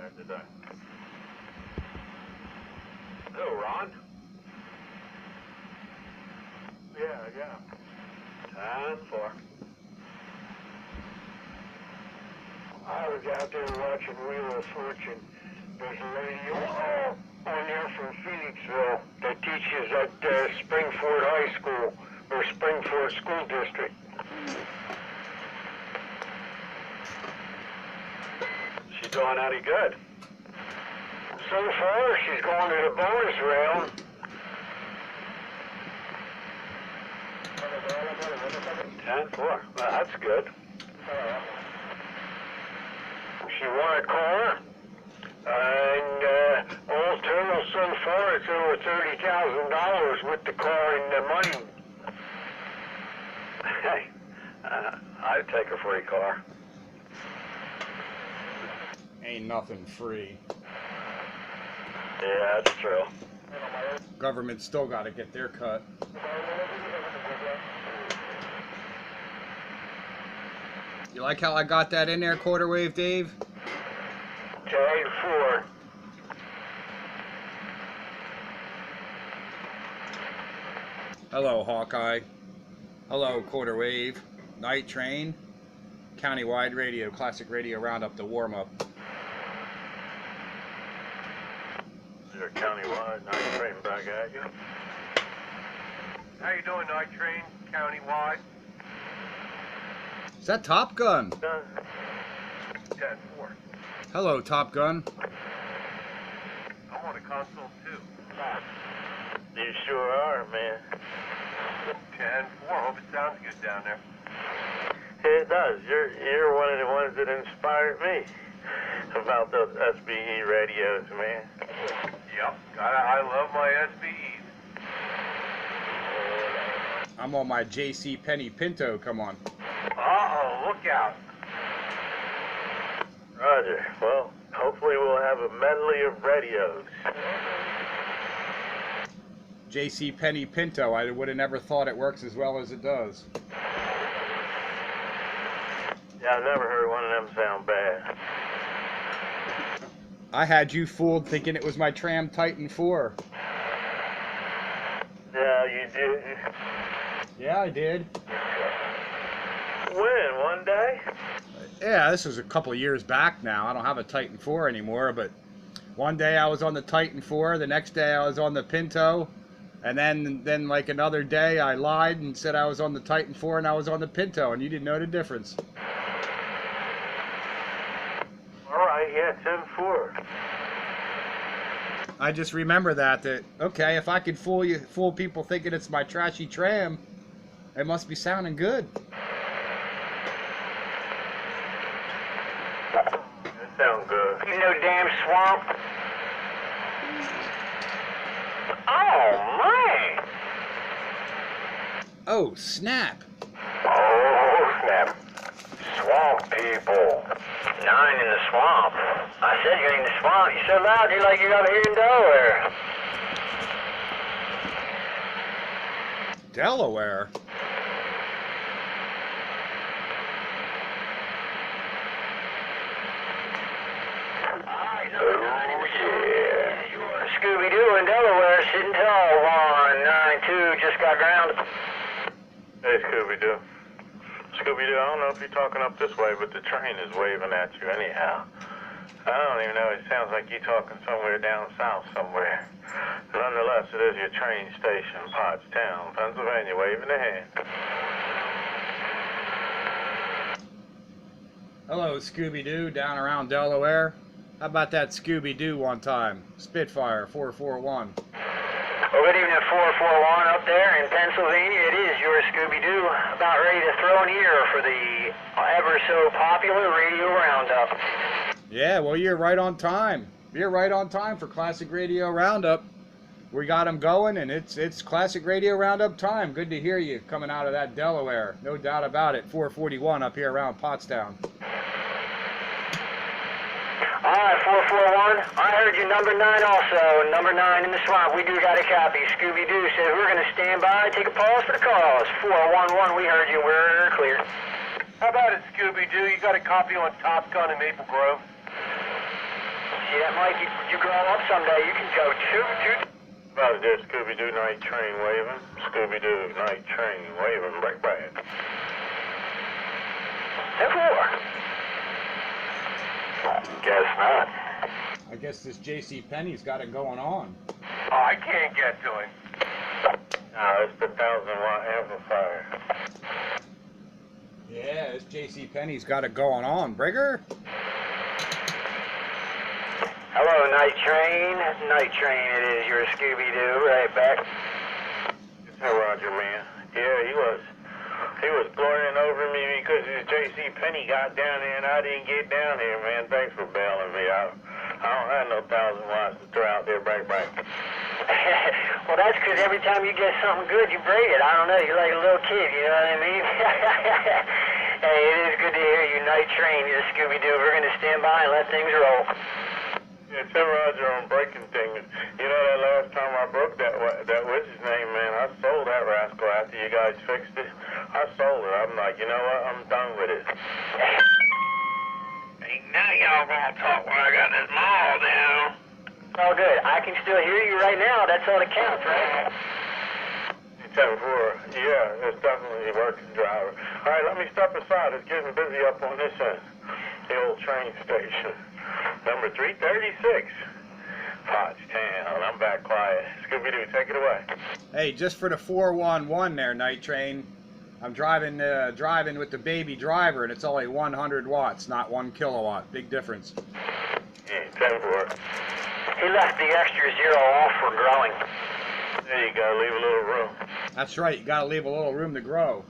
there today. Hello, Ron. Yeah. 10-4. I was out there watching Wheel of Fortune. There's a lady on there from Phoenixville that teaches at Springford High School, or Springford School District. She doing any good? So far, she's going to the bonus round. Well, that's good. She won a car, and all total so far it's over $30,000 with the car and the money. Hey, I'd take a free car. Ain't nothing free. Yeah, that's true. Government still got to get their cut. You like how I got that in there, quarter wave, Dave? 10-4. Hello, Hawkeye. Hello, quarter wave. Night train. Countywide radio, classic radio roundup, the warm up. You're countywide, night train back at you. How you doing, Night Train? Countywide? Is that Top Gun? 10-4. Hello, Top Gun. I'm on a console too. You sure are, man. 10-4. Hope it sounds good down there. It does. You're one of the ones that inspired me about those SBE radios, man. Yep. I love my SBEs. I'm on my C Penny Pinto, come on. Uh-oh, look out. Roger. Well, hopefully we'll have a medley of radios. C Penny Pinto, I would have never thought it works as well as it does. Yeah, I've never heard one of them sound bad. I had you fooled thinking it was my Tram Titan 4. Yeah, you did. Yeah, I did. When? One day? Yeah, this was a couple of years back now. I don't have a Titan 4 anymore, but one day I was on the Titan 4, the next day I was on the Pinto, and then like another day I lied and said I was on the Titan 4 and I was on the Pinto, and you didn't know the difference. Alright, yeah, 10-4. I just remember that okay, if I could fool people thinking it's my trashy Tram, it must be sounding good. That sounds good. You know, damn swamp. Oh, man. Oh, snap. Oh, snap. Swamp people. 9 in the swamp. I said you're in the swamp. You're so loud, you're like you're out here in Delaware. Delaware? Oh, yeah. Scooby-Doo in Delaware, sitting tall. 192 just got grounded. Hey, Scooby-Doo. Scooby-Doo, I don't know if you're talking up this way, but the train is waving at you anyhow. I don't even know, it sounds like you're talking somewhere down south somewhere. Nonetheless, it is your train station, Pottstown, Pennsylvania, waving a hand. Hello, Scooby-Doo, down around Delaware. How about that Scooby-Doo one time? Spitfire 441. Well, good evening, 441 up there in Pennsylvania. It is your Scooby-Doo, about ready to throw an ear for the ever-so-popular radio roundup. Yeah, well, you're right on time. You're right on time for Classic Radio Roundup. We got them going, and it's Classic Radio Roundup time. Good to hear you coming out of that Delaware. No doubt about it. 441 up here around Pottstown. All right, 441. I heard you number 9 also. Number 9 in the swamp. We do got a copy. Scooby-Doo says we're going to stand by, take a pause for the calls. 411, we heard you. We're clear. How about it, Scooby-Doo? You got a copy on Top Gun in Maple Grove? See that, Mike? You grow up someday, you can go toot. About it there, Scooby-Doo night train waving. Scooby-Doo night train waving. Break back. 10-4. Guess not. I guess this JC Penny's got it going on. Oh, I can't get to him. No, it's the 1,000-watt amplifier. Yeah, this JC Penny's got it going on. Brigger? Hello, Night Train. Night Train, it is your Scooby-Doo. Right back. Hey, Roger, man. Yeah, he was glorying over me because his JC Penny got down there and I didn't get down here, man. Thanks for bailing me out. I don't have no 1,000 watts to throw out there, break. Well, that's because every time you get something good, you break it. I don't know, you're like a little kid, you know what I mean? Hey, it is good to hear you, Night Train. You're Scooby-Doo. We're going to stand by and let things roll. Yeah, tell Roger on breaking things. You know that last time I broke that what's his name, man? I sold that rascal after you guys fixed it. I sold it. I'm like, you know what? I'm done with it. Hey, now y'all gonna talk when I got this mall down. Oh, good. I can still hear you right now. That's all that counts, right? 10-4. Yeah, it's definitely a working driver. All right, let me step aside. It's getting busy up on this end. The old train station. Number 336. Pottstown. I'm back quiet. Scooby-Doo, take it away. Hey, just for the 411 there, Night Train. I'm driving with the baby driver, and it's only 100 watts, not 1 kilowatt. Big difference. Yeah, 10-4. He left the extra zero off for growing. There you go. Leave a little room. That's right. You got to leave a little room to grow.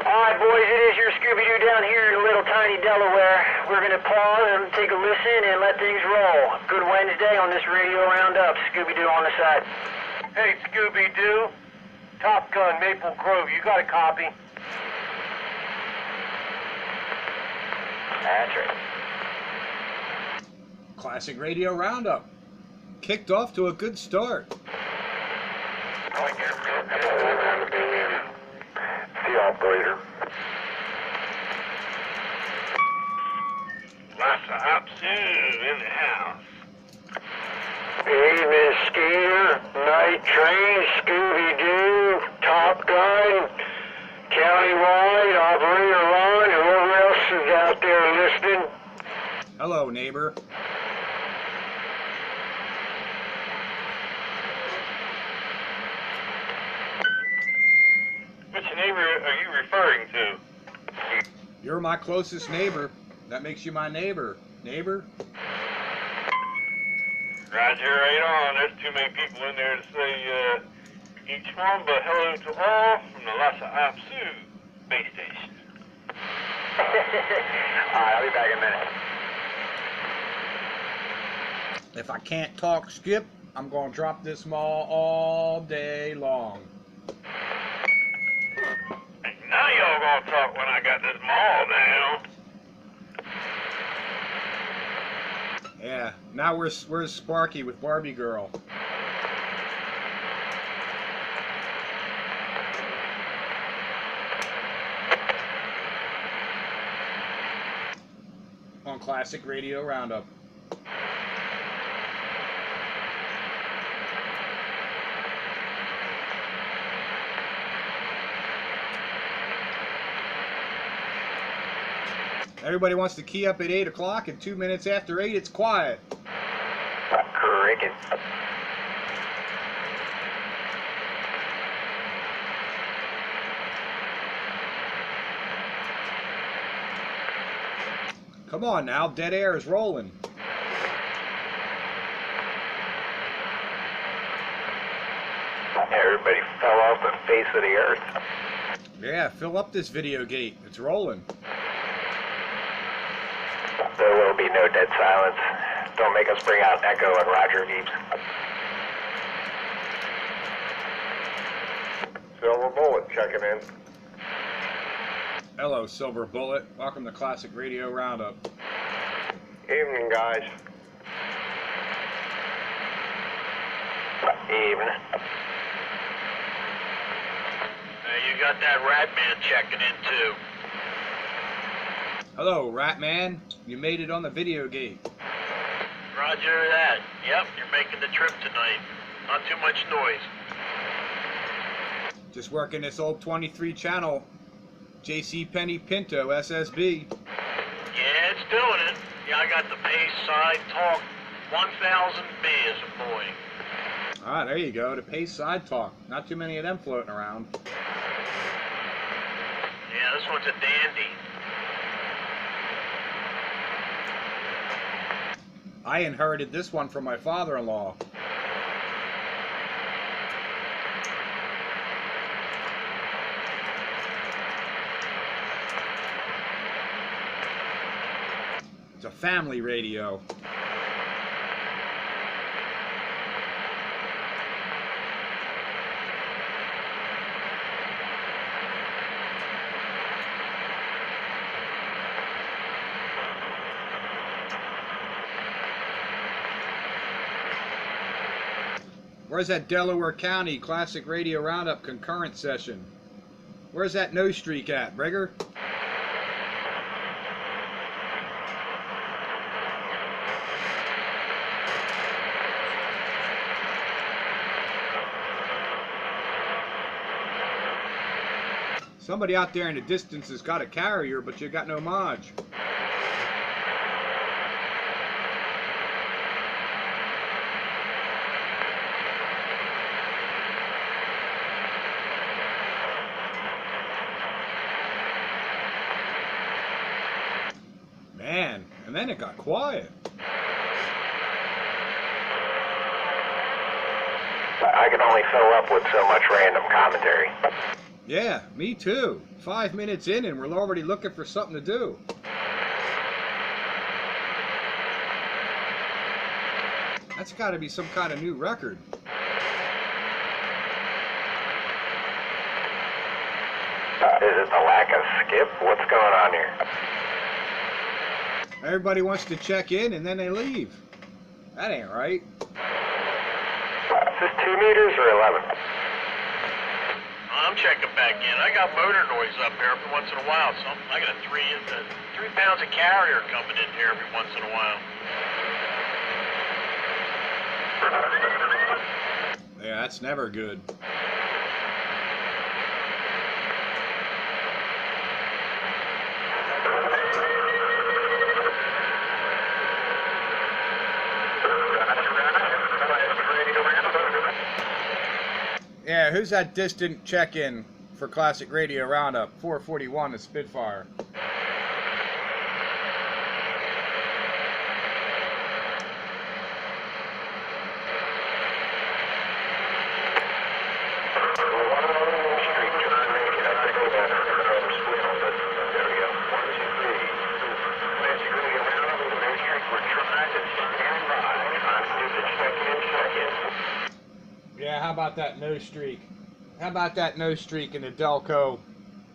All right, boys, it is your Scooby-Doo down here in little tiny Delaware. We're going to pause and take a listen and let things roll. Good Wednesday on this radio roundup. Scooby-Doo on the side. Hey, Scooby-Doo. Top Gun, Maple Grove, you got a copy? That's right. Classic Radio Roundup. Kicked off to a good start. The operator. Lots of hops in the house. Hey, Miss Skeeter, Night Train, Scooby-Doo, Top Gun, Countywide, Operator Ron, whoever else is out there listening. Hello, neighbor. Which neighbor are you referring to? You're my closest neighbor. That makes you my neighbor. Neighbor? Roger, right on. There's too many people in there to say each one, but hello to all from the Lhasa Apsu base station. Alright, I'll be back in a minute. If I can't talk skip, I'm going to drop this mall all day long. Now y'all gonna talk when I got this mall down. Yeah, now where's Sparky with Barbie Girl? On Classic Radio Roundup. Everybody wants to key up at 8 o'clock, and 2 minutes after 8, it's quiet. Cricket. Come on now, dead air is rolling. Everybody fell off the face of the earth. Yeah, fill up this video gate. It's rolling. There will be no dead silence. Don't make us bring out Echo and Roger Beeps. Silver Bullet checking in. Hello, Silver Bullet. Welcome to Classic Radio Roundup. Evening, guys. Evening. You got that rat man checking in too. Hello, Ratman. You made it on the video gate. Roger that. Yep, you're making the trip tonight. Not too much noise. Just working this old 23 channel C Penny Pinto SSB. Yeah, it's doing it. Yeah, I got the Pace Side Talk 1000B as a boy. Ah, there you go, the Pace Side Talk. Not too many of them floating around. Yeah, this one's a dandy. I inherited this one from my father-in-law. It's a family radio. Where's that Delaware County Classic Radio Roundup concurrent session? Where's that no streak at, Brigger? Somebody out there in the distance has got a carrier, but you got no Modge. Man, and then it got quiet. I can only fill up with so much random commentary. Yeah, me too. 5 minutes in and we're already looking for something to do. That's got to be some kind of new record. Is it the lack of skip? What's going on here? Everybody wants to check in and then they leave. That ain't right. Is this 2 meters or 11? I'm checking back in. I got motor noise up here every once in a while. So I got a 3 pounds of carrier coming in here every once in a while. Yeah, that's never good. Yeah, who's that distant check-in for Classic Radio Roundup? 441 is Spitfire. Yeah, how about that no streak? How about that no streak in the Delco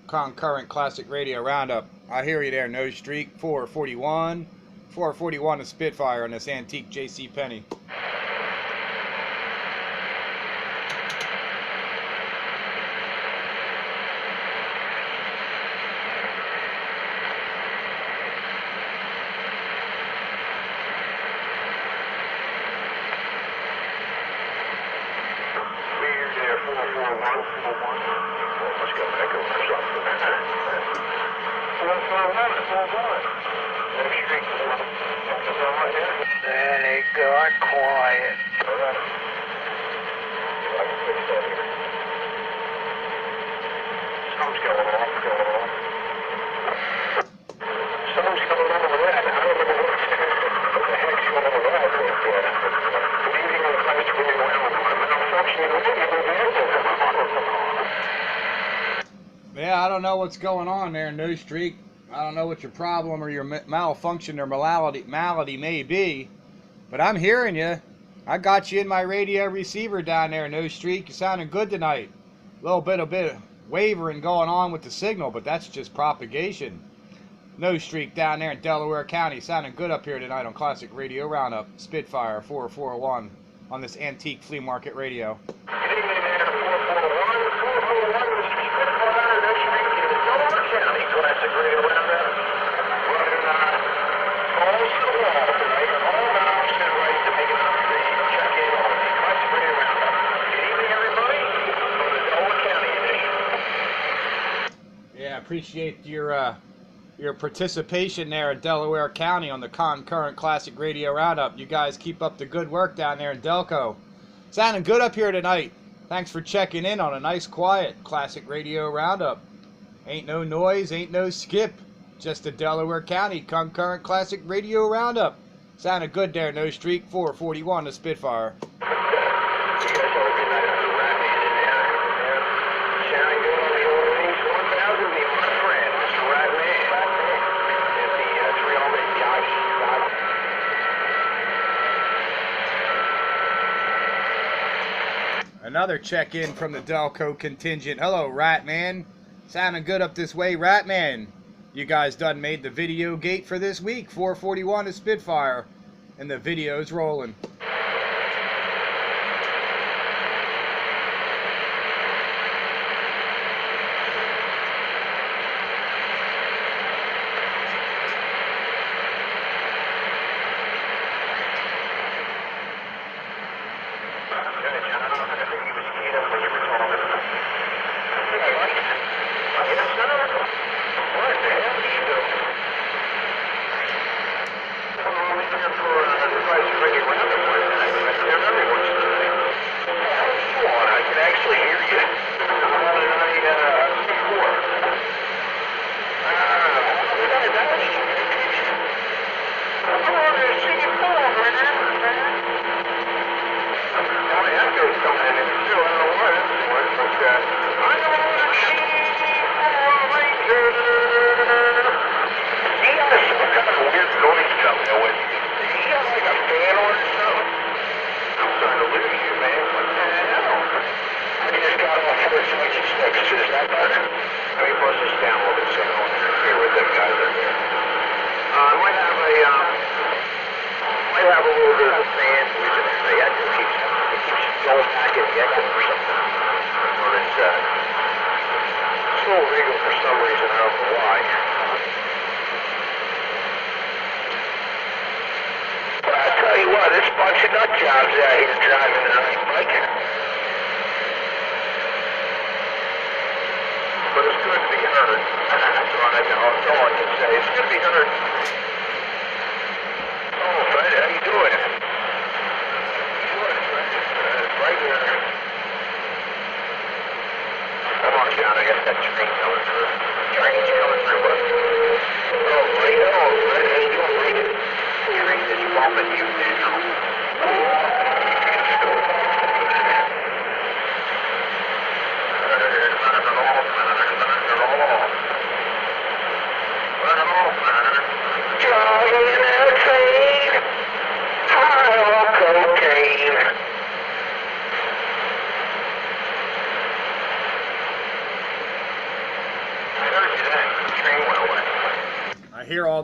concurrent Classic Radio Roundup? I hear you there, no streak. 441. 441 is Spitfire on this antique C Penny. Then it got quiet. Something's going on. Something's going on with that. I don't know what the heck's going on with that. Leaving the place where you went with my malfunctioning radio. Yeah, I don't know what's going on there, no streak. I don't know what your problem or your malfunction or malady may be, but I'm hearing you. I got you in my radio receiver down there, no streak. You're sounding good tonight. A little bit of wavering going on with the signal, but that's just propagation. No streak down there in Delaware County, sounding good up here tonight on Classic Radio Roundup. Spitfire 441 on this antique flea market radio. Classic Radio Roundup. Running all the wall tonight, all miles appreciate your participation there in Delaware County on the Concurrent Classic Radio Roundup. You guys keep up the good work down there in Delco. Sounding good up here tonight. Thanks for checking in on a nice, quiet Classic Radio Roundup. Ain't no noise, ain't no skip. Just a Delaware County Concurrent Classic Radio Roundup. Sounded good there, No Streak, 441 to Spitfire. Another check-in from the Delco contingent. Hello, Ratman. Sounding good up this way, Ratman. You guys done made the video gate for this week. 441 to Spitfire. And the video's rolling.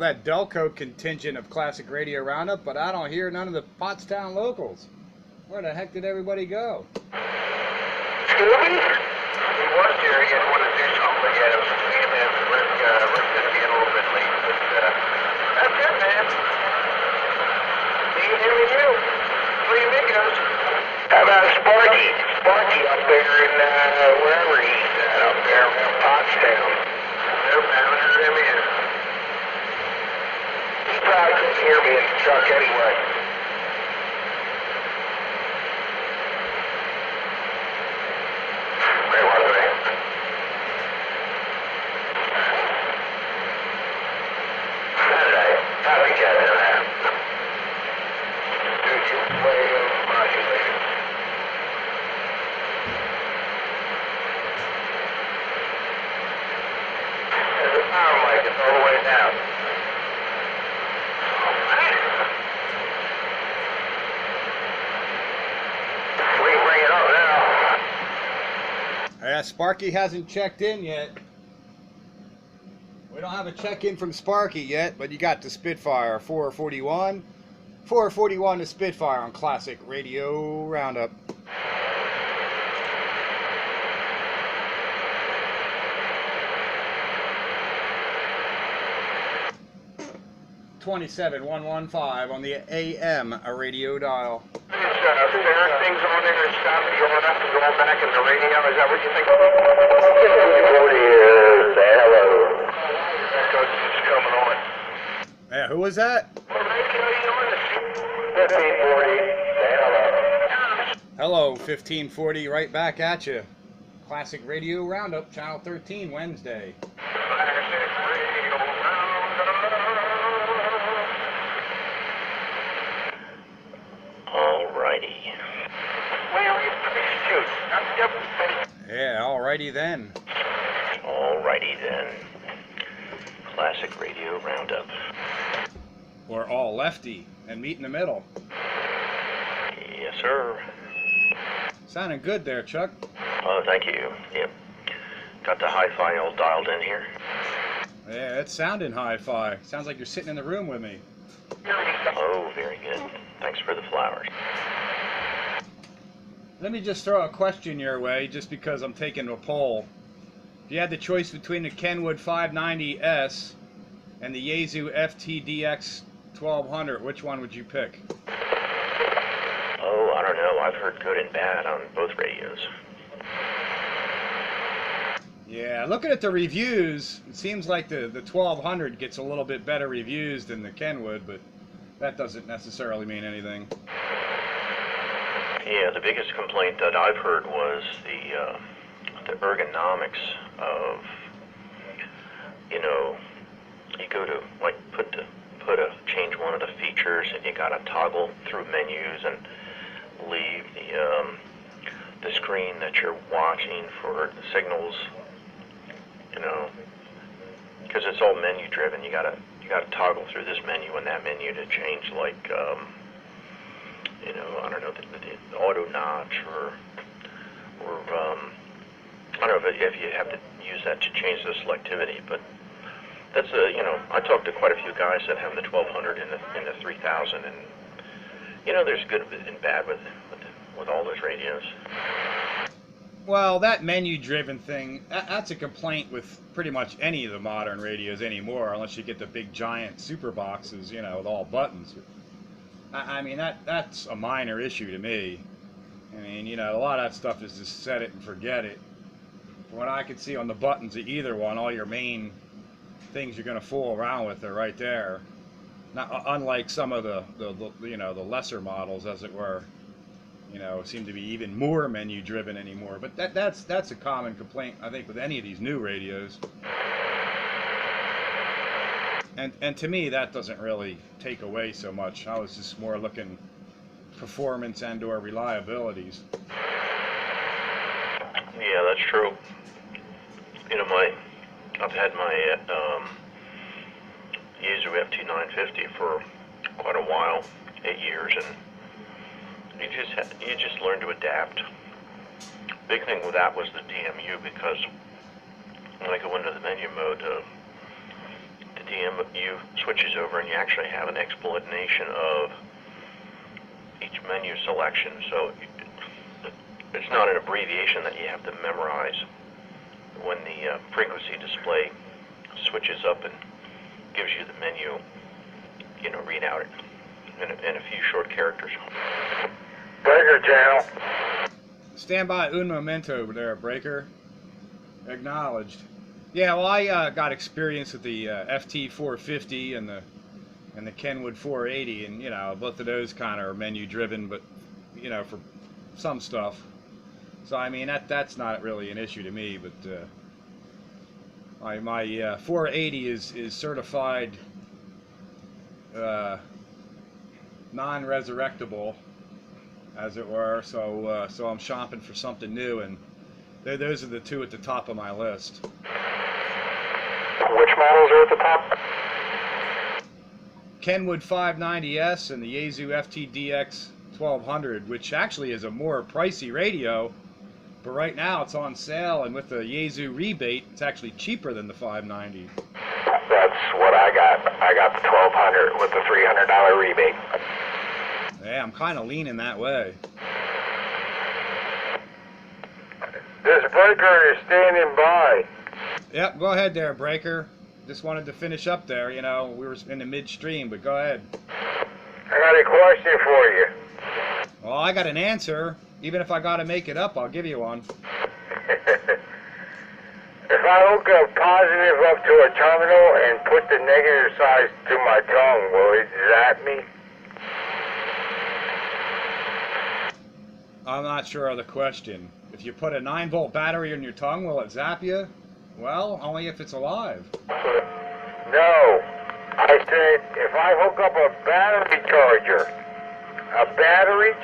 That Delco contingent of Classic Radio Roundup, but I don't hear none of the Pottstown locals. Where the heck did everybody go? Scooby? He was here. He had wanted to do something. Yeah, it was me and him. Rick's going to be a little bit late, but that's it, man. Me and him and you. Three amigos. How about Sparky? Sparky up there in wherever he's at up there around Pottstown. Nope, I haven't heard him either. Probably couldn't hear me in the truck anyway. Where was I? How did I get in that? Dude, you're way modulated. There's a power mic, it's all the way down. Yeah, Sparky hasn't checked in yet. We don't have a check-in from Sparky yet, but you got the Spitfire 441. 441 to Spitfire on Classic Radio Roundup. 27115 on the AM radio dial. There things on there and stuff and going up and going back in the radio. Is that what you think? 40 is hello. Yeah, who was that? 1540. Say hello. Hello, 1540, right back at you. Classic Radio Roundup, Channel 13, Wednesday. Alrighty. Yeah, alrighty then. Alrighty then. Classic Radio Roundup. We're all lefty and meet in the middle. Yes, sir. Sounding good there, Chuck. Oh, thank you. Yep. Got the hi-fi all dialed in here. Yeah, it's sounding hi-fi. Sounds like you're sitting in the room with me. Oh, very good. Thanks for the flowers. Let me just throw a question your way, just because I'm taking a poll. If you had the choice between the Kenwood 590S and the Yaesu FTDX 1200, which one would you pick? Oh, I don't know. I've heard good and bad on both radios. Yeah, looking at the reviews, it seems like the 1200 gets a little bit better reviews than the Kenwood, but that doesn't necessarily mean anything. Yeah, the biggest complaint that I've heard was the ergonomics of, you know, you go to like change one of the features and you gotta toggle through menus and leave the screen that you're watching for the signals, you know, because it's all menu driven. You gotta toggle through this menu and that menu to change, like, you know, I don't know, the auto notch or I don't know if you have to use that to change the selectivity, but that's you know, I talked to quite a few guys that have the 1200 and the 3000, and you know, there's good and bad with all those radios. Well, that menu-driven thing, that's a complaint with pretty much any of the modern radios anymore, unless you get the big giant super boxes, you know, with all buttons. I mean, that's a minor issue to me. I mean, you know, a lot of that stuff is just set it and forget it. From what I can see on the buttons of either one, all your main things you're going to fool around with are right there. Not unlike some of the you know, the lesser models, as it were. You know, seem to be even more menu driven anymore. But that's a common complaint, I think, with any of these new radios. And to me, that doesn't really take away so much. I was just more looking performance and or reliabilities. Yeah, that's true. You know, I've had my Yaesu FT950 for quite a while, 8 years, and you just learn to adapt. Big thing with that was the DMU, because when I go into the menu mode, the DMU switches over and you actually have an explanation of each menu selection. So it's not an abbreviation that you have to memorize. When the frequency display switches up and gives you the menu, you know, read out it in a few short characters. Breaker channel. Stand by un momento over there, Breaker. Acknowledged. Yeah, well, I got experience with the FT450 and the Kenwood 480, and you know, both of those kind of are menu driven, but you know, for some stuff. So I mean, that's not really an issue to me. But my 480 is certified non-resurrectable, as it were. So I'm shopping for something new, and those are the two at the top of my list. Which models are at the top? Kenwood 590S and the Yaesu FTDX 1200, which actually is a more pricey radio, but right now it's on sale, and with the Yaesu rebate, it's actually cheaper than the 590. That's what I got. I got the 1200 with the $300 rebate. Yeah, I'm kind of leaning that way. This breaker is standing by. Yep, go ahead there, Breaker. Just wanted to finish up there. You know, we were in the midstream, but go ahead. I got a question for you. Well, I got an answer. Even if I got to make it up, I'll give you one. How if I hook a positive up to a terminal and put the negative side to my tongue, will it zap me? I'm not sure of the question. If you put a 9-volt battery in your tongue, will it zap you? Well, only if it's alive. No. I said if I hook up a battery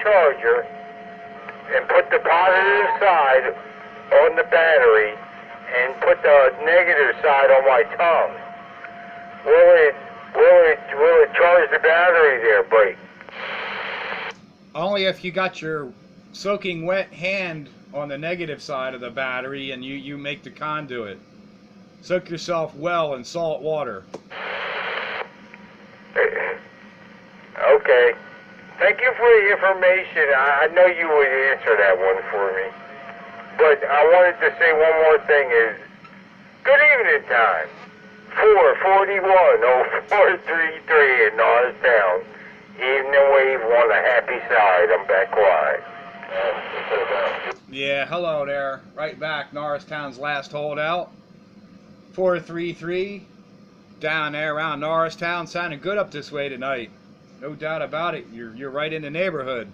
charger, and put the positive side on the battery and put the negative side on my tongue, will it charge the battery there, Blake? Only if you got your soaking wet hand on the negative side of the battery and you make the conduit. Soak yourself well in salt water. Okay. Thank you for the information. I know you would answer that one for me. But I wanted to say one more thing is, good evening time. 441-0433 in Norristown. Evening wave on the happy side. I'm back quiet. Yeah, hello there. Right back, Norristown's last holdout. 433 down there around Norristown. Sounding good up this way tonight. No doubt about it. You're right in the neighborhood.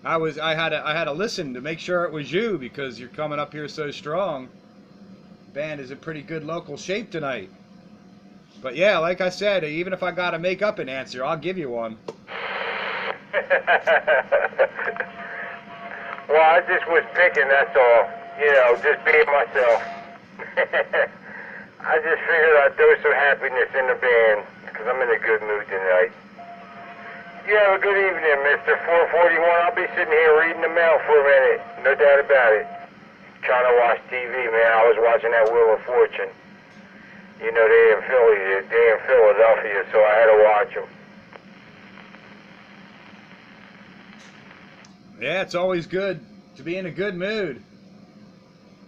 I had to listen to make sure it was you because you're coming up here so strong. Band is in pretty good local shape tonight. But yeah, like I said, even if I gotta make up an answer, I'll give you one. Well, I just was picking, that's all. You know, just being myself. I just figured I'd throw some happiness in the band because I'm in a good mood tonight. You have a good evening, Mr. 441. I'll be sitting here reading the mail for a minute. No doubt about it. Trying to watch TV, man. I was watching that Wheel of Fortune. You know, they in Philadelphia, so I had to watch them. Yeah, it's always good to be in a good mood.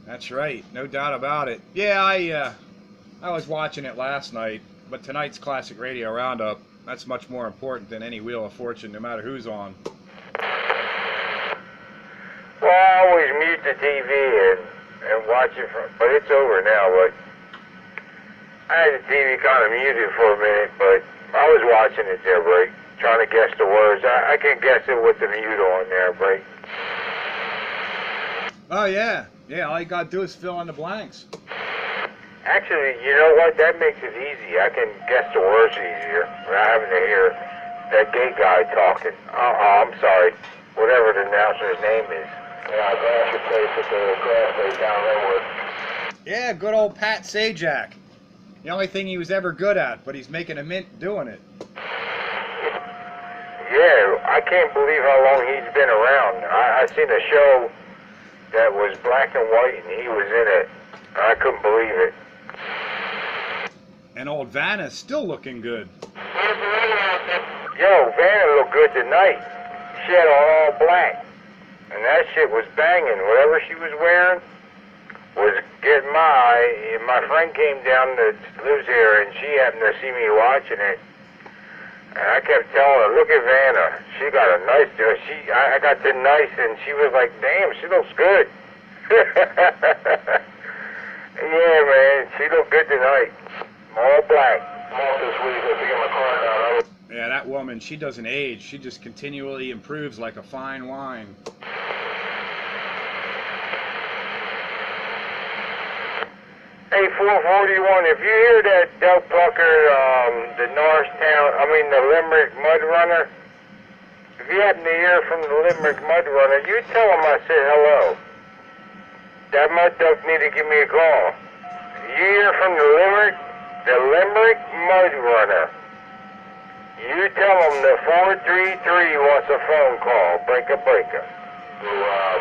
That's right, no doubt about it. Yeah, I was watching it last night, but tonight's Classic Radio Roundup, that's much more important than any Wheel of Fortune, no matter who's on. Well, I always mute the TV and watch it, but it's over now. But I had the TV kind of muted for a minute, but I was watching it there, Blake, trying to guess the words. I can guess it with the mute on there, Blake. Oh, yeah. Yeah, all you gotta do is fill in the blanks. Actually, you know what? That makes it easy. I can guess the words easier without having to hear that gay guy talking. I'm sorry. Whatever the announcer's name is. Yeah, grass your place at the grass place down Linwood. Yeah, good old Pat Sajak. The only thing he was ever good at, but he's making a mint doing it. Yeah, I can't believe how long he's been around. I seen a show that was black and white and he was in it. I couldn't believe it. And old Vanna's still looking good. Yo, Vanna looked good tonight. She had on all black. And that shit was banging. Whatever she was wearing was getting my friend came down that lives here and she happened to see me watching it. And I kept telling her, look at Vanna. She got a nice dress. I got the nice and she was like, damn, she looks good. Yeah, man, she looked good tonight. All black. All this week, I get my car down. Yeah, that woman, she doesn't age. She just continually improves like a fine wine. Hey, 441, if you hear that Doug Plucker, the the Limerick Mud Runner, if you happen to hear from the Limerick Mud Runner, you tell him I said hello. That mud duck need to give me a call. You hear from the Limerick Mud Runner. You tell him the 433 wants a phone call. Breaker. To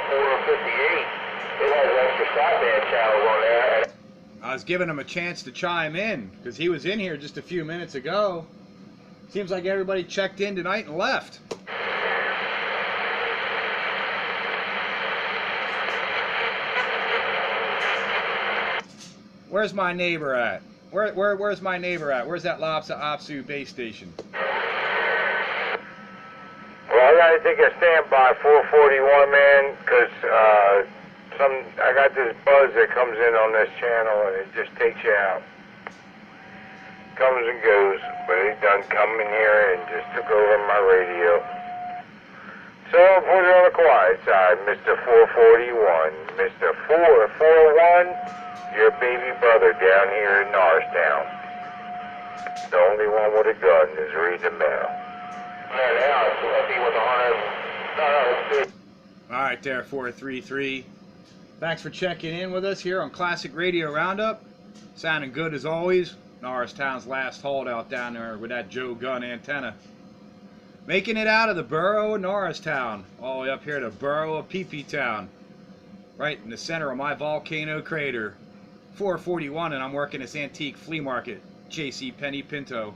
458. It has extra sideband channels on there. I was giving him a chance to chime in because he was in here just a few minutes ago. Seems like everybody checked in tonight and left. Where's my neighbor at? Where's my neighbor at? Where's that Lhasa Apsu base station? Well, I gotta take a standby 441, man, because I got this buzz that comes in on this channel and it just takes you out. Comes and goes, but it done come in here and just took over my radio. So I'll put it on the quiet side, Mr. 441. Mr. 441, your baby brother down here in Norristown. The only one with a gun is reading the mail. Yeah, they are. So I'll be with 100. No, it's good. All right, there, 433. Thanks for checking in with us here on Classic Radio Roundup. Sounding good as always. Norristown's last holdout down there with that Joe Gunn antenna. Making it out of the borough of Norristown, all the way up here to the borough of Pee Town. Right in the center of my volcano crater. 441, and I'm working this antique flea market. C Penny Pinto.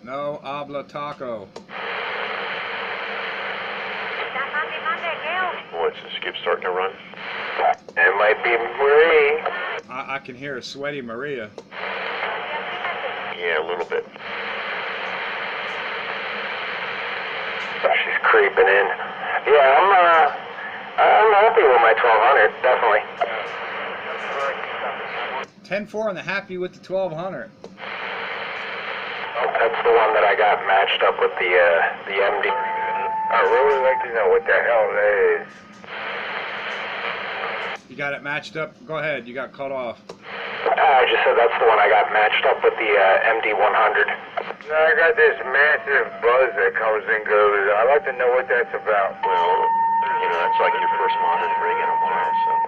No habla taco. What's the skip starting to run? It might be Marie. I can hear a sweaty Maria. Yeah, a little bit. She's creeping in. Yeah, I'm happy with my 1200, definitely. 10-4 and the happy with the 1200. That's the one that I got matched up with the MD. I really like to know what the hell that is. You got it matched up? Go ahead, you got cut off. I just said that's the one I got matched up with the MD100. No, I got this massive buzz that comes and goes. I'd like to know what that's about. Well, you know, that's like your first modern rig in a while, so.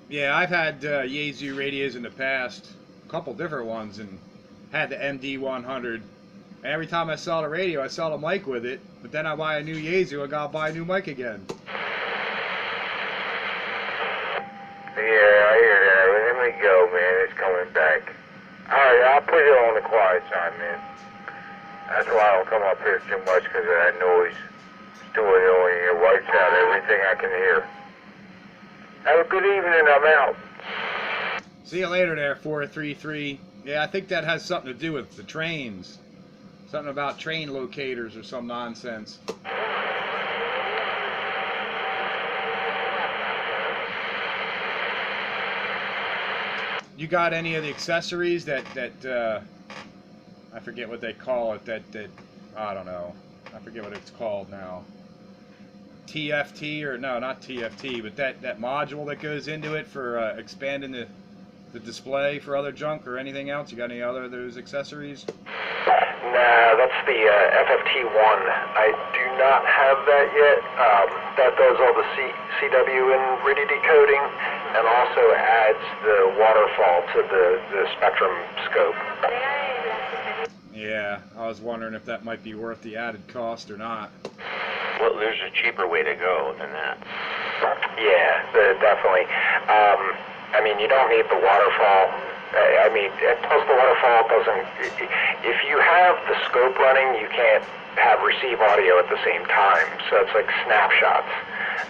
Yeah, I've had Yaesu radios in the past, a couple different ones, and had the MD100. And every time I sell a radio, I sell a mic with it, but then I buy a new Yaesu, I gotta buy a new mic again. Yeah, I hear that. Let me go, man. It's coming back. Alright, I'll put it on the quiet side, man. That's why I don't come up here too much, because of that noise. It's too annoying. It wipes out everything I can hear. Have a good evening. I'm out. See you later there, 433. Yeah, I think that has something to do with the trains. Something about train locators or some nonsense. You got any of the accessories that I forget what they call it, that I don't know. I forget what it's called now. TFT, or no, not TFT, but that module that goes into it for expanding the display for other junk or anything else? You got any other of those accessories? Nah, that's the FFT1. I do not have that yet. That does all the CW and RIDI decoding, and also adds the waterfall to the spectrum scope. Yeah, I was wondering if that might be worth the added cost or not. Well, there's a cheaper way to go than that. Yeah, definitely. I mean, you don't need the waterfall. I mean, plus the waterfall doesn't... If you have the scope running, you can't have receive audio at the same time. So it's like snapshots.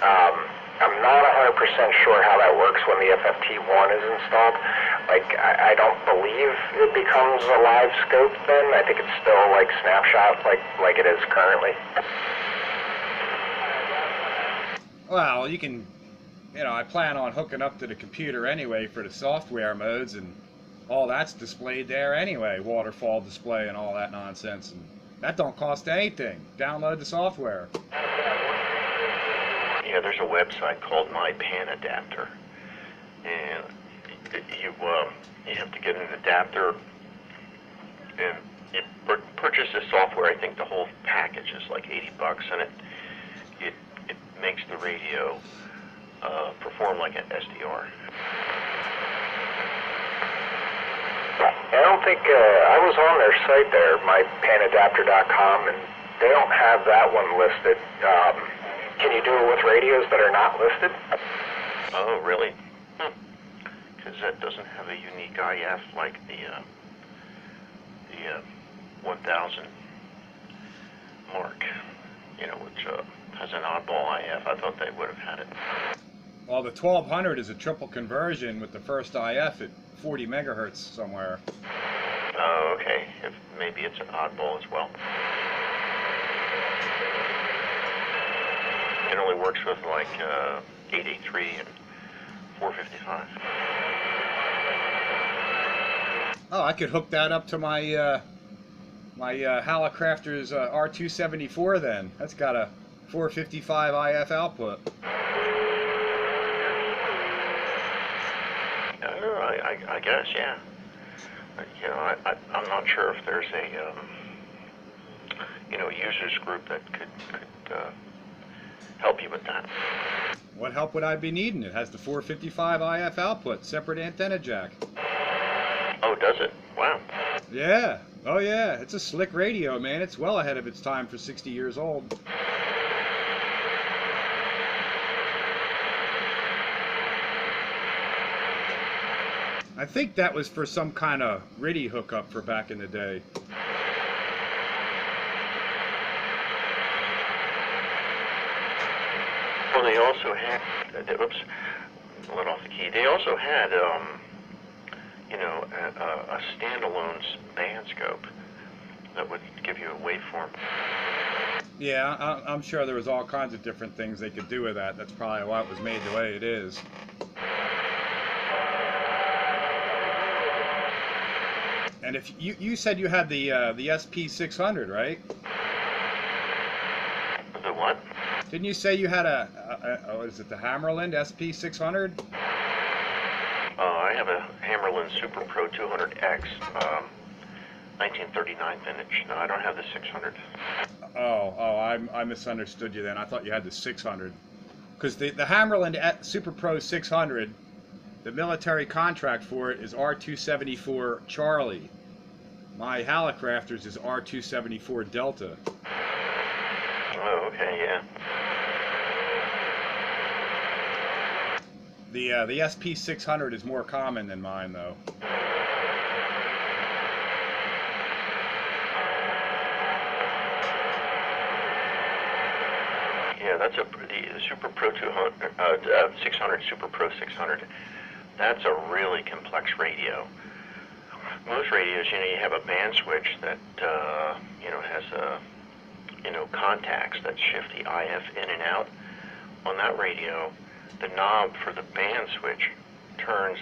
I'm not 100% sure how that works when the FFT1 is installed. Like, I don't believe it becomes a live scope then. I think it's still like snapshot like it is currently. Well, you can... You know, I plan on hooking up to the computer anyway for the software modes, and all that's displayed there anyway, waterfall display and all that nonsense, and that don't cost anything. Download the software. Yeah, there's a website called My Pan Adapter, and you have to get an adapter, and you purchase the software. I think the whole package is like $80, and it makes the radio perform like an SDR. I don't think, I was on their site there, mypanadapter.com, and they don't have that one listed. Can you do it with radios that are not listed? Oh, really? Because that doesn't have a unique IF like the 1000 mark, which has an oddball IF. I thought they would have had it. Well, the 1200 is a triple conversion with the first IF at 40 megahertz somewhere. Oh, okay. Maybe it's an oddball as well. It only works with like 883 and 455. Oh, I could hook that up to my my Hallicrafter's R274 then. That's got a 455 IF output. I guess, yeah. I'm not sure if there's a users group that could help you with that. What help would I be needing? It has the 455 IF output, separate antenna jack. Oh, does it? Wow. Yeah. Oh yeah. It's a slick radio, man. It's well ahead of its time for 60 years old. I think that was for some kind of RIDI hookup for back in the day. Well, they also had, oops, I went off the key. They also had, a standalone band scope that would give you a waveform. Yeah, I'm sure there was all kinds of different things they could do with that. That's probably why it was made the way it is. And if you said you had the SP600, right? The what? Didn't you say you had what is it, the Hammerland SP600? I have a Hammerland Super Pro 200X, 1939 vintage. No, I don't have the 600. I misunderstood you then. I thought you had the 600. Because the Hammerland Super Pro 600, the military contract for it is R274 Charlie. My Hallicrafters is R274 Delta. Oh, okay, yeah. The SP600 is more common than mine, though. Yeah, that's the Super Pro 600, Super Pro 600. That's a really complex radio. Most radios, you have a band switch that, has contacts that shift the IF in and out. On that radio, the knob for the band switch turns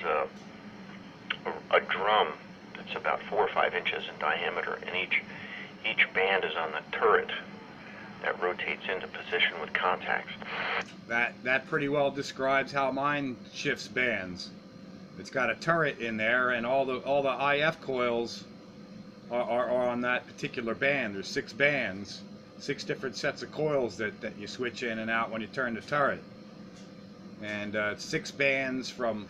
a drum that's about 4 or 5 inches in diameter, and each band is on the turret that rotates into position with contacts. That pretty well describes how mine shifts bands. It's got a turret in there, and all the IF coils are on that particular band. There's 6 bands, 6 different sets of coils that you switch in and out when you turn the turret. And 6 bands from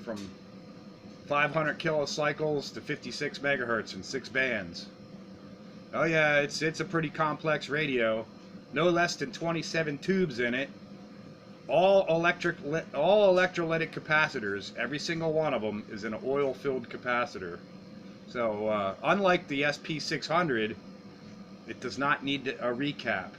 500 kilocycles to 56 megahertz in 6 bands. Oh yeah, it's a pretty complex radio. No less than 27 tubes in it. All electrolytic capacitors. Every single one of them is an oil-filled capacitor. So unlike the SP600, it does not need a recap.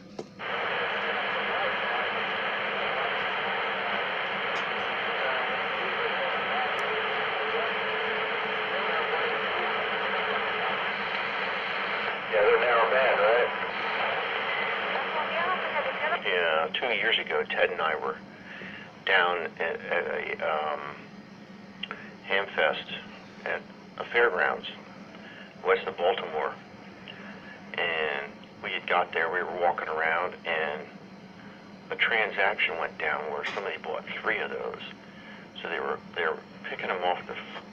Yeah, they're narrow band, right? Yeah, 2 years ago, Ted and I were down at a Hamfest at a fairgrounds west of Baltimore, and we had got there. We were walking around, and a transaction went down where somebody bought 3 of those. So they were picking them off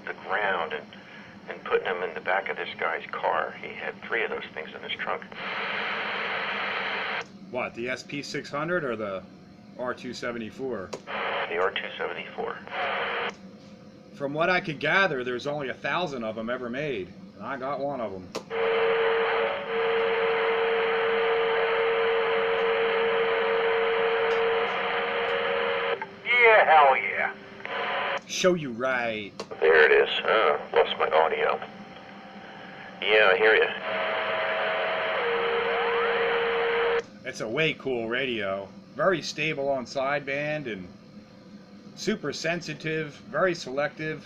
the ground and putting them in the back of this guy's car. He had 3 of those things in his trunk. What, the SP600 or the R274? The R274. From what I could gather, there's only 1,000 of them ever made, and I got one of them. Yeah, hell yeah. Show you right. There it is. Oh, lost my audio. Yeah, I hear you. It's a way cool radio. Very stable on sideband and super sensitive, very selective.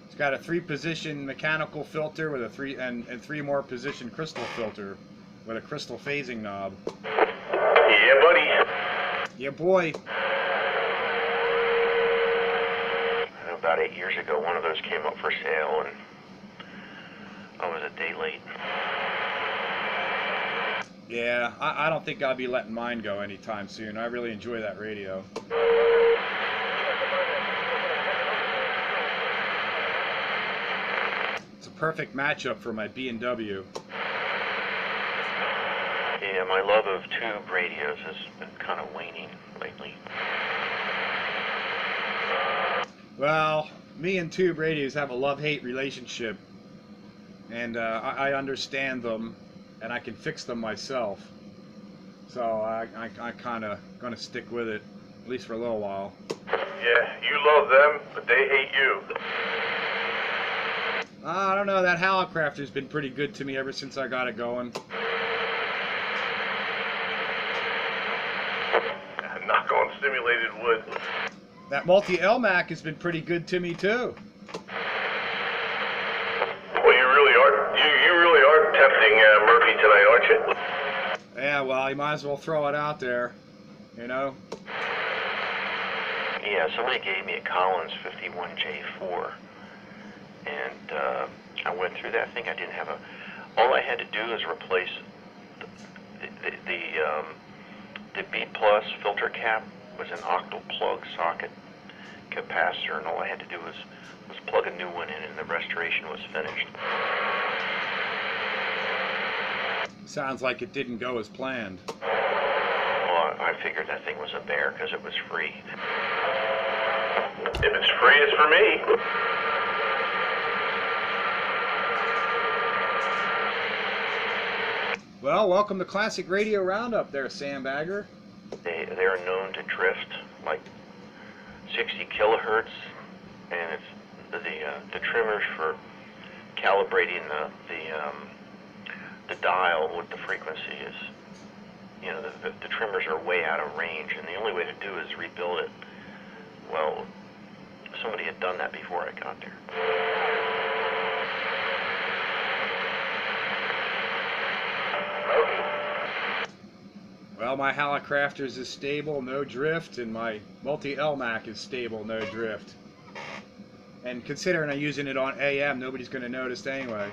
It's got a 3-position mechanical filter with a 3 more position crystal filter with a crystal phasing knob. Yeah, buddy. Yeah, boy. About 8 years ago, one of those came up for sale, and I was a day late. Yeah, I don't think I'll be letting mine go anytime soon. I really enjoy that radio. It's a perfect matchup for my B&W. Yeah, my love of tube radios has been kind of waning lately. Well, me and tube radios have a love-hate relationship, and I understand them, and I can fix them myself. So I kind of going to stick with it, at least for a little while. Yeah, you love them, but they hate you. I don't know, that Hallicrafter's been pretty good to me ever since I got it going. Knock on stimulated wood. That multi-LMAC has been pretty good to me too. Well, you really are tempting Murphy tonight, aren't you? Yeah, well, you might as well throw it out there, you know? Yeah, somebody gave me a Collins 51J4, and I went through that thing. I didn't have a... All I had to do is replace the B plus filter cap was an octal plug socket capacitor, and all I had to do was plug a new one in, and the restoration was finished. Sounds like it didn't go as planned. Well, I figured that thing was a bear because it was free. If it's free, it's for me. Well, welcome to Classic Radio Roundup there, Sandbagger. They are known to drift like 60 kilohertz, and it's the trimmers for calibrating the dial with the frequency is, you know, the trimmers are way out of range, and the only way to do is rebuild it. Well, somebody had done that before I got there. Well, my Hallicrafters is stable, no drift, and my multi-LMAC is stable, no drift. And considering I'm using it on AM, nobody's going to notice anyway.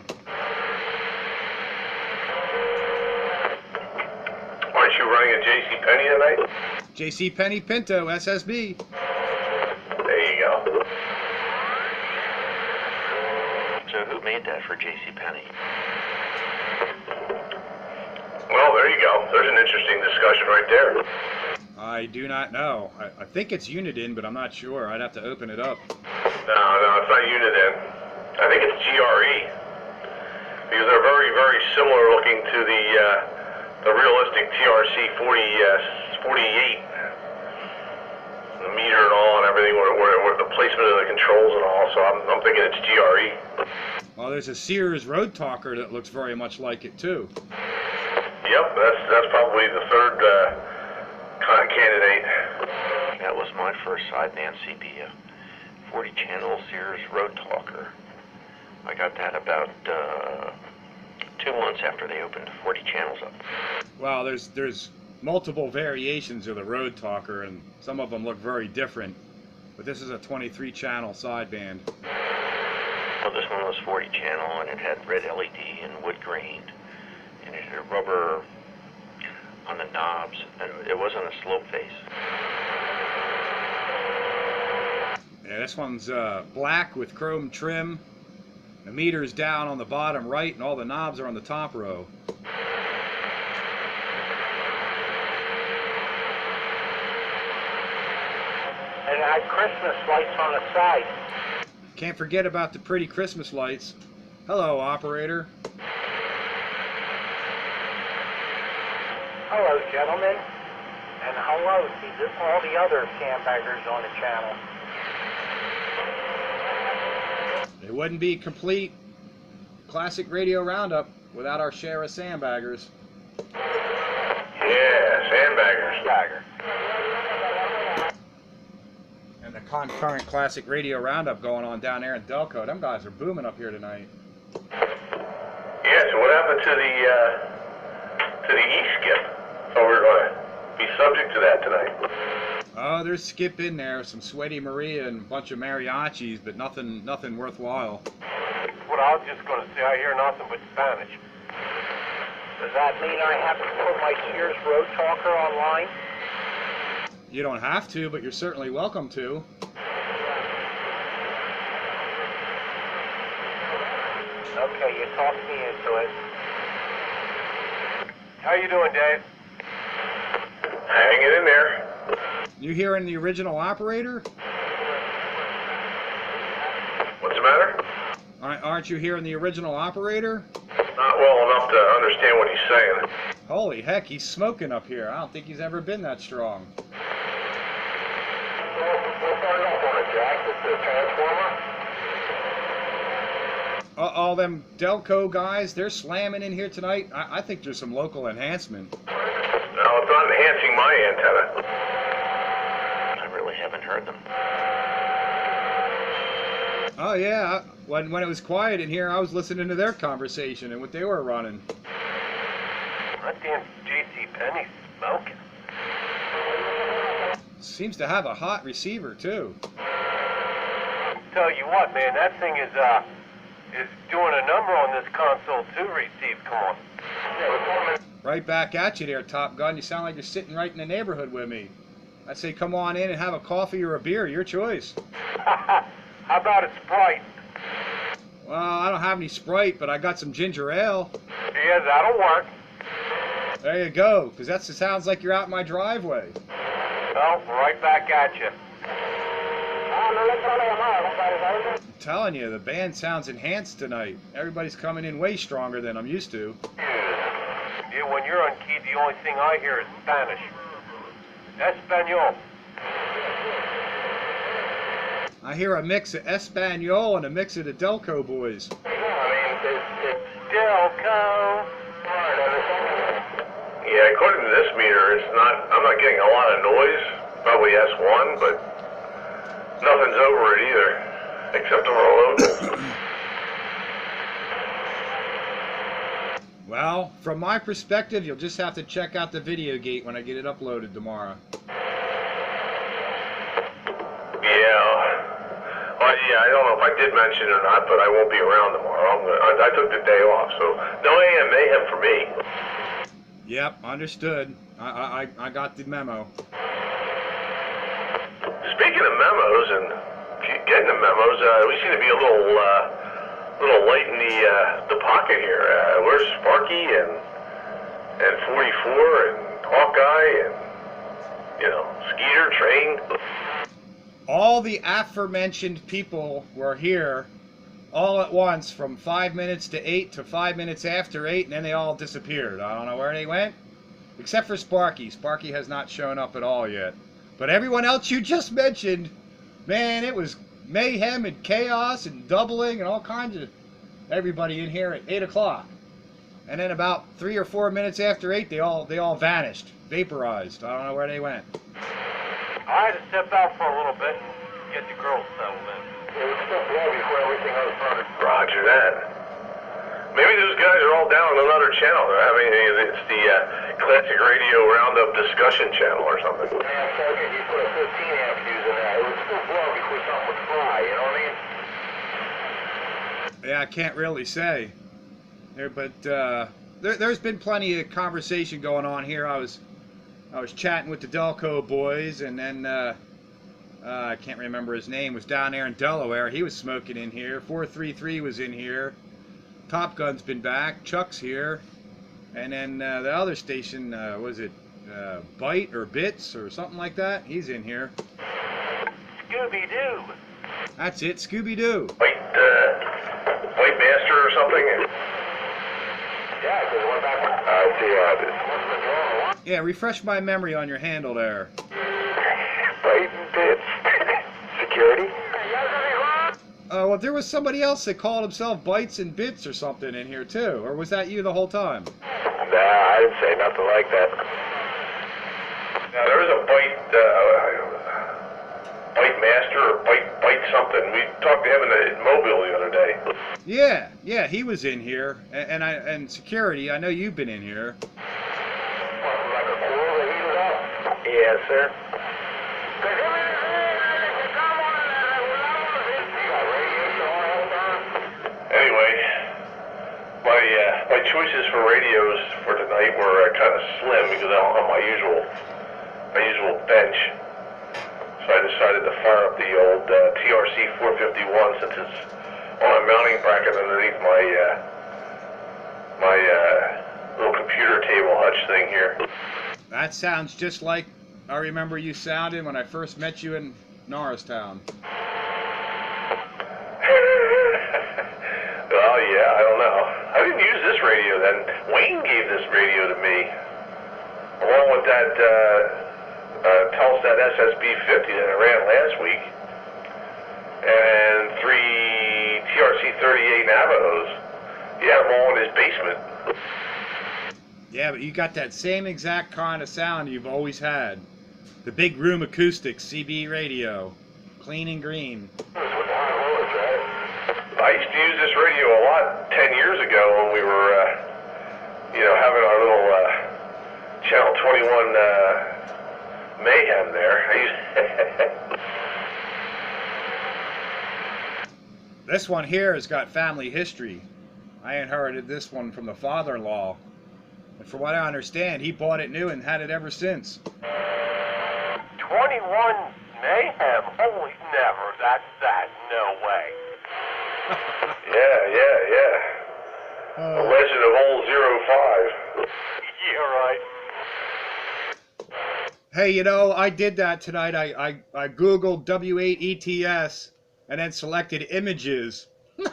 Aren't you running a JC Penny tonight? C Penny Pinto SSB. There you go. So who made that for JC Penny? Well, there you go. There's an interesting discussion right there. I do not know. I think it's Uniden, but I'm not sure. I'd have to open it up. No, it's not Uniden. I think it's GRE. Because they're very, very similar looking to the realistic TRC 48. The meter and all and everything, where the placement of the controls and all, so I'm thinking it's GRE. Well, there's a Sears Road Talker that looks very much like it, too. Yep, that's probably the third candidate. That was my first sideband CB, 40-channel Sears Road Talker. I got that about 2 months after they opened 40 channels up. Well, there's multiple variations of the Road Talker, and some of them look very different. But this is a 23-channel sideband. Well, this one was 40-channel, and it had red LED and wood grained, and it had rubber on the knobs, and it wasn't a slope face. Yeah, this one's black with chrome trim. The meter's down on the bottom right, and all the knobs are on the top row. And it had Christmas lights on the side. Can't forget about the pretty Christmas lights. Hello, operator. Hello, gentlemen. And hello to all the other sandbaggers on the channel. It wouldn't be complete Classic Radio Roundup without our share of sandbaggers. Yeah, Yeah, sandbaggers. Bagger. And the concurrent classic radio roundup going on down there in Delco. Them guys are booming up here tonight. Yeah, so what happened to the E-skip? So we're going to be subject to that tonight. Oh, there's Skip in there, some Sweaty Maria and a bunch of mariachis, but nothing worthwhile. What I was just going to say, I hear nothing but Spanish. Does that mean I have to put my Sears Road Talker online? You don't have to, but you're certainly welcome to. Okay, you talked me into it. How you doing, Dave? Hanging in there. You hearing the original operator? What's the matter? Aren't you hearing the original operator? Not well enough to understand what he's saying. Holy heck, he's smoking up here. I don't think he's ever been that strong. We'll start off on a jack with the transformer. All them Delco guys, they're slamming in here tonight. I think there's some local enhancement. No, it's not enhancing my antenna. I really haven't heard them. Oh yeah, when it was quiet in here, I was listening to their conversation and what they were running. That damn JC Penny's smoking. Seems to have a hot receiver too. Tell you what, man, that thing is doing a number on this console too, receive. Come on. Right back at you there, Top Gun. You sound like you're sitting right in the neighborhood with me. I'd say come on in and have a coffee or a beer, your choice. How about a Sprite? Well, I don't have any Sprite, but I got some ginger ale. Yeah, that'll work. There you go, because that sounds like you're out in my driveway. Well, right back at you. I'm telling you, the band sounds enhanced tonight. Everybody's coming in way stronger than I'm used to. Yeah, when you're on key, the only thing I hear is Spanish. Espanol. I hear a mix of Espanol and a mix of the Delco boys. It's Delco. Yeah, according to this meter, I'm not getting a lot of noise. Probably S1, but nothing's over it either, except our locals. Well, from my perspective, you'll just have to check out the video gate when I get it uploaded tomorrow. Yeah, I don't know if I did mention it or not, but I won't be around tomorrow. I took the day off, so no AM mayhem for me. Yep, understood. I got the memo. Speaking of memos and getting the memos, we seem to be a little light in the pocket here. Where's Sparky and 44 and Hawkeye and Skeeter, Train? All the aforementioned people were here all at once from 5 minutes to 8 to 5 minutes after 8, and then they all disappeared. I don't know where they went, except for Sparky. Sparky has not shown up at all yet. But everyone else you just mentioned, man, it was mayhem and chaos and doubling and all kinds of everybody in here at 8 o'clock. And then about 3 or 4 minutes after 8, they all vanished, vaporized. I don't know where they went. I had to step out for a little bit and get the girls settled in. It was still blow before everything else started. Roger that. Maybe those guys are all down on another channel. I mean, it's the Classic Radio Roundup discussion channel or something. Yeah, I told you, you put a 15 amp fuse in that. It was still blow before something would fly, you know what I mean? Yeah, I can't really say. There's been plenty of conversation going on here. I was chatting with the Delco boys, and then I can't remember his name, was down there in Delaware. He was smoking in here. 433 was in here. Top Gun's been back. Chuck's here. And then the other station, was it Bite or Bits or something like that? He's in here. Scooby-Doo. That's it, Scooby-Doo. White Master or something? Yeah, because it went back. Yeah, refresh my memory on your handle there. Bite and Bits. Security? Well, there was somebody else that called himself Bites and Bits or something in here too. Or was that you the whole time? Nah, I didn't say nothing like that. Now there was a bite master or bite something. We talked to him in Mobile the other day. Yeah, he was in here, and security. I know you've been in here. Like a coil to heat it up. Yes, sir. Anyway, my choices for radios for tonight were kind of slim because I don't have my usual bench. So I decided to fire up the old TRC 451 since it's on a mounting bracket underneath my little computer table hutch thing here. That sounds just like I remember you sounded when I first met you in Norristown. Well, yeah, I don't know. I didn't use this radio then. Wayne gave this radio to me, along with that Telstat SSB 50 that I ran last week, and 3 TRC 38 Navajos. He had them all in his basement. Yeah, but you got that same exact kind of sound you've always had. The big room acoustics CB radio. Clean and green. I used to use this radio a lot 10 years ago when we were, having our little Channel 21 mayhem there. This one here has got family history. I inherited this one from the father-in-law. And from what I understand, he bought it new and had it ever since. 21 mayhem? Holy never. That's that. No way. Yeah. The legend of old 05. You're right. Hey, I did that tonight. I Googled W8ETS and then selected images. Oh,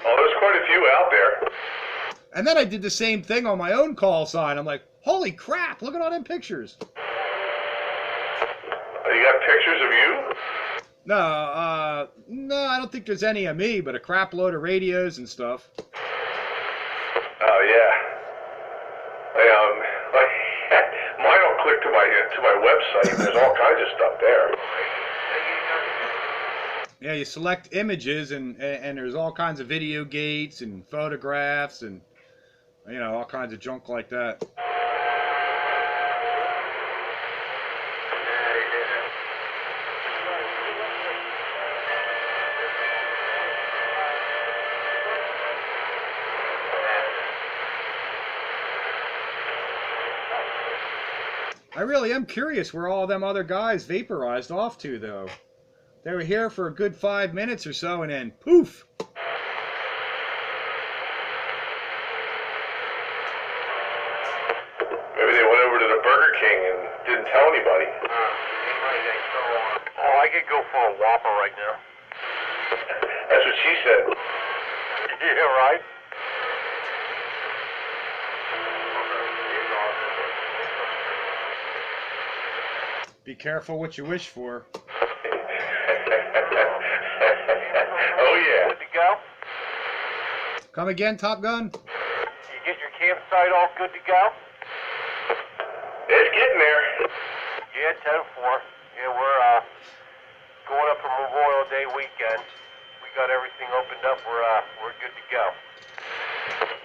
there's quite a few out there. And then I did the same thing on my own call sign. I'm like, holy crap, look at all them pictures. You got pictures of you? No, I don't think there's any of me, but a crap load of radios and stuff. Oh, yeah. Mine don't click to my website. There's all kinds of stuff there. Yeah, you select images, and there's all kinds of video gates and photographs and, all kinds of junk like that. I really am curious where all them other guys vaporized off to, though. They were here for a good 5 minutes or so, and then poof! Maybe they went over to the Burger King and didn't tell anybody. Oh, I could go for a Whopper right now. That's what she said. Yeah, right? Be careful what you wish for. Oh, yeah. Good to go? Come again, Top Gun? You get your campsite all good to go? It's getting there. Yeah, 10-4. Yeah, we're going up for Memorial Day weekend. We got everything opened up. We're good to go.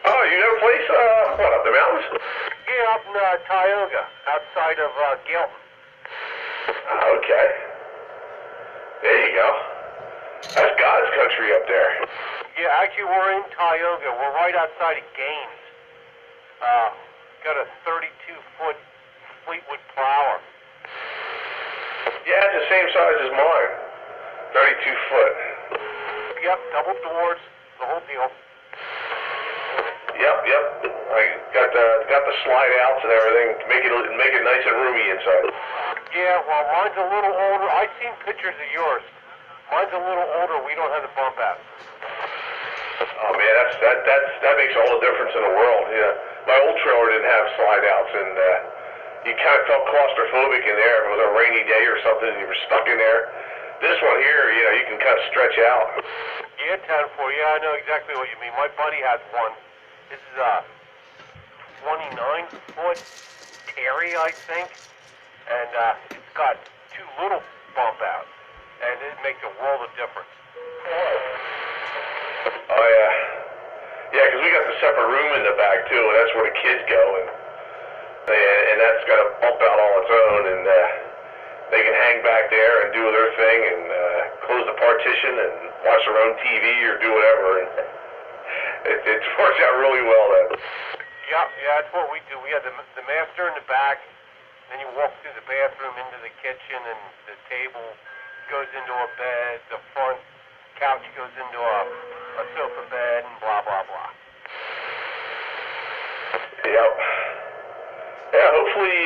Oh, you got a place, up the mountains? Yeah, up in Tioga, outside of Gilton. Okay. There you go. That's God's country up there. Yeah, actually, we're in Tioga. We're right outside of Gaines. Got a 32-foot Fleetwood plower. Yeah, it's the same size as mine. 32 foot. Yep, double doors, the whole deal. Yep. I got the slide outs and everything to make it nice and roomy inside. Yeah, well, mine's a little older. I've seen pictures of yours. Mine's a little older. We don't have the bump out. Oh man, that makes all the difference in the world. Yeah, my old trailer didn't have slide outs, and you kind of felt claustrophobic in there if it was a rainy day or something, and you were stuck in there. This one here, you can kind of stretch out. Yeah, 10-4. Yeah, I know exactly what you mean. My buddy has one. This is 29 foot Terry, I think, and it's got 2 little bump outs, and it makes a world of difference. Oh, yeah. Yeah, because we got the separate room in the back, too, and that's where the kids go, and that's got a bump out all its own, and they can hang back there and do their thing and close the partition and watch their own TV or do whatever, and it works out really well then. Yeah, that's what we do. We have the master in the back, then you walk through the bathroom into the kitchen, and the table goes into a bed, the front couch goes into a sofa bed, and blah, blah, blah. Yep. Yeah, hopefully,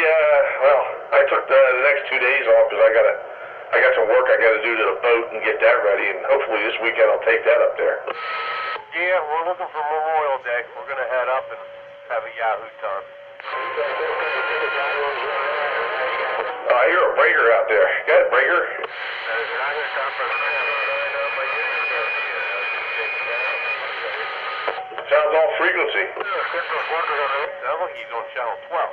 well, I took the next 2 days off because I got some work I got to do to the boat and get that ready, and hopefully this weekend I'll take that up there. Yeah, we're looking for Memorial Day. We're going to head up and have a Yahoo time. I hear a breaker out there. Got a breaker? Sounds all frequency. Sounds like he's on channel 12.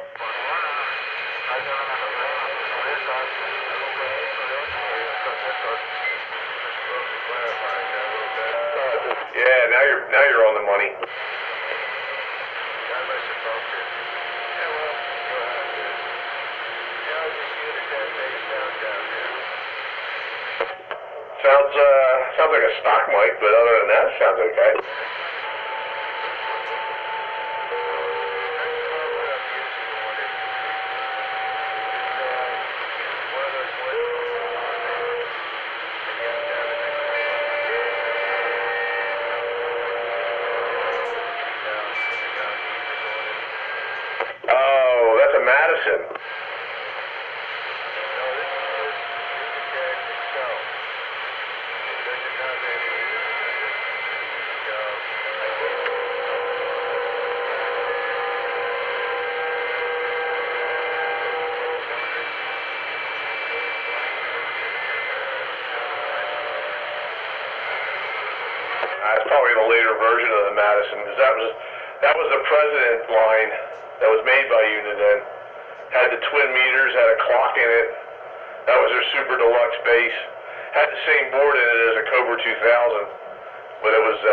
Yeah, now you're on the money. Sounds like a stock mic, but other than that, it sounds okay. Oh, that's a Madison. It's probably the later version of the Madison, because that was the President line that was made by Uniden. Had the twin meters, had a clock in it. That was their super deluxe base. Had the same board in it as a Cobra 2000, but it was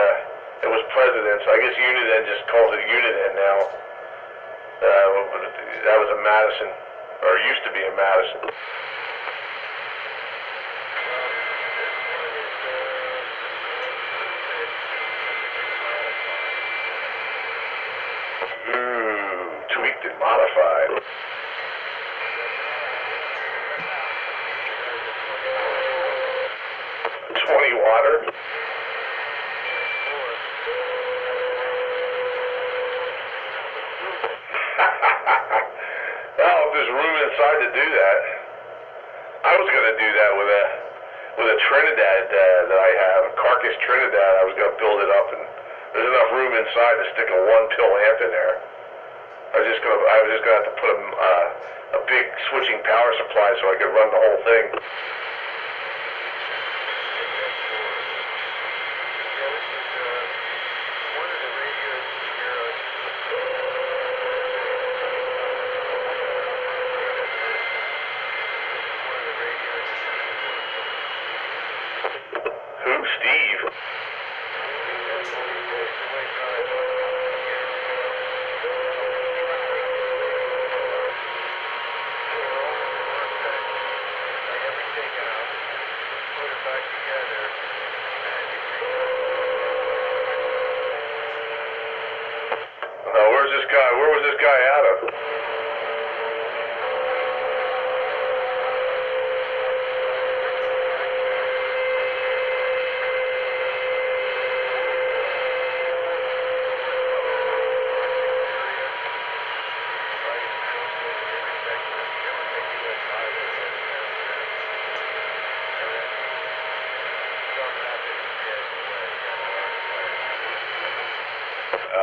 President. So I guess Uniden just calls it Uniden now. That was a Madison, or used to be a Madison. Tweaked and modified. 20-water. Well, if there's room inside to do that, I was going to do that with a Trinidad that I have, a carcass Trinidad. I was going to build it up, and there's enough room inside to stick a 1-pill amp in there. I was just gonna have to put a big switching power supply so I could run the whole thing. Who? Steve? Where was this guy out of?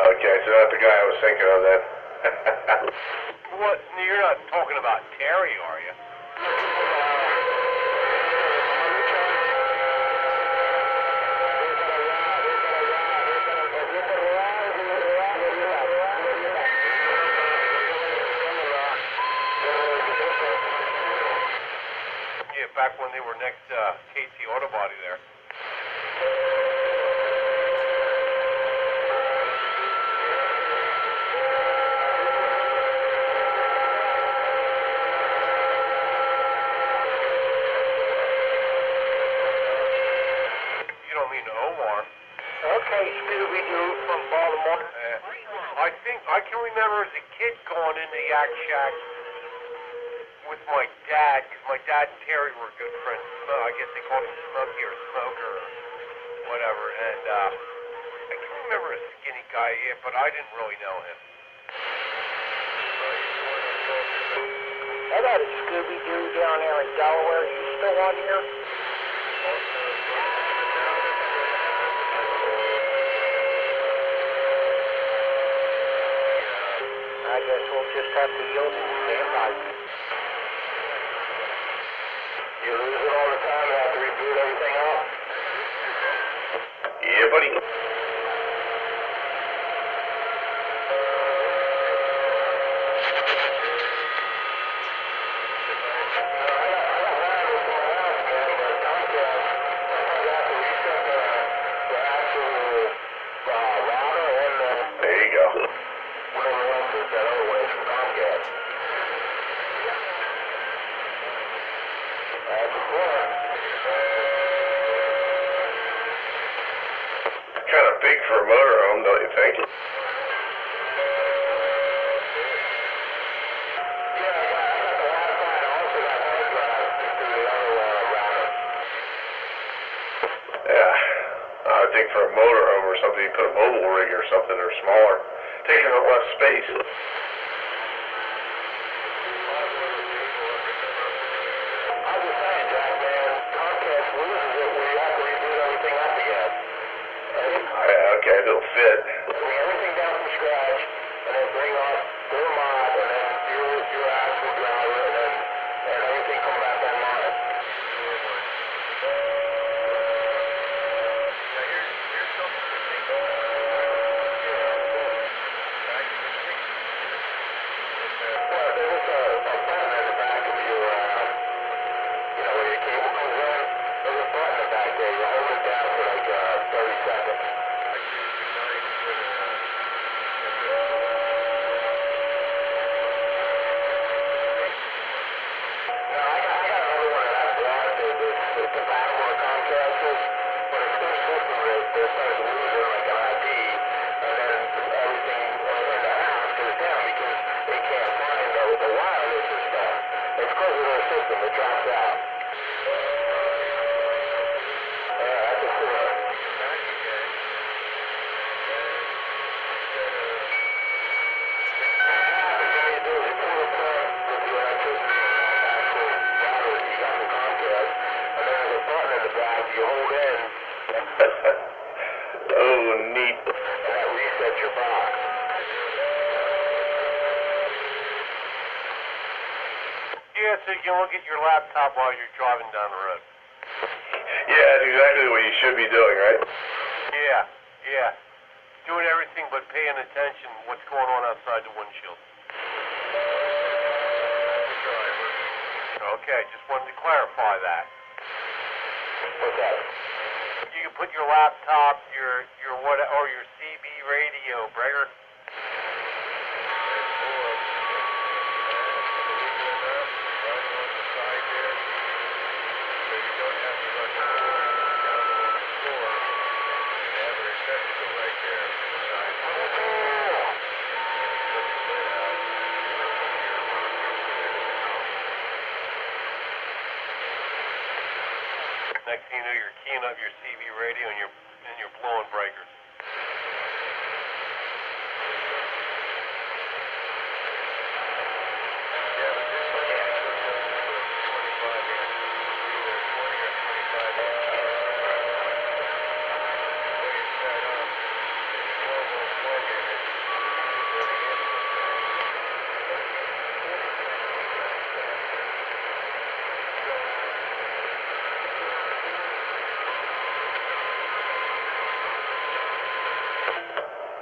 Okay, so that's the guy I was thinking of then. What? You're not talking about Terry, are you? We're next KC Auto Body there. You don't mean Omar? Okay, Scooby-Doo from Baltimore. I can remember as a kid going into Yak Shack with my dad, because my dad and Terry were good friends. I guess they called him Smokey or Smoker or whatever. And I can remember a skinny guy, yeah, but I didn't really know him. I got a Scooby-Doo down there in Delaware. You still on here? I guess we'll just have to yield and stand by. You lose it all the time and have to reboot everything up? Yeah, buddy. There you go. Kind of big for a motorhome, don't you think? Yeah, I think for a motorhome or something, you put a mobile rig or something or smaller, taking up less space. Okay, it'll fit. Bring everything down from scratch, and then bring up their mod, and then your actual driver, and everything come back online. Well, there's a button at the back of your, where your cable comes in. There's a button at the back there. You hold it down for like 30 seconds. It drops out. That's a quarter. What you do is you pull the plug with your electricity actual router you got from Comcast, and then there's a button in the back you hold in. Oh, neat. And that resets your box. Yeah, so you can look at your laptop while you're driving down the road. Yeah, that's exactly what you should be doing, right? Yeah. Doing everything but paying attention to what's going on outside the windshield. Okay, just wanted to clarify that. What's that? You can put your laptop, your what, or your CB radio, Breger. Next thing you know, you're keying up your CB radio and you're blowing breakers.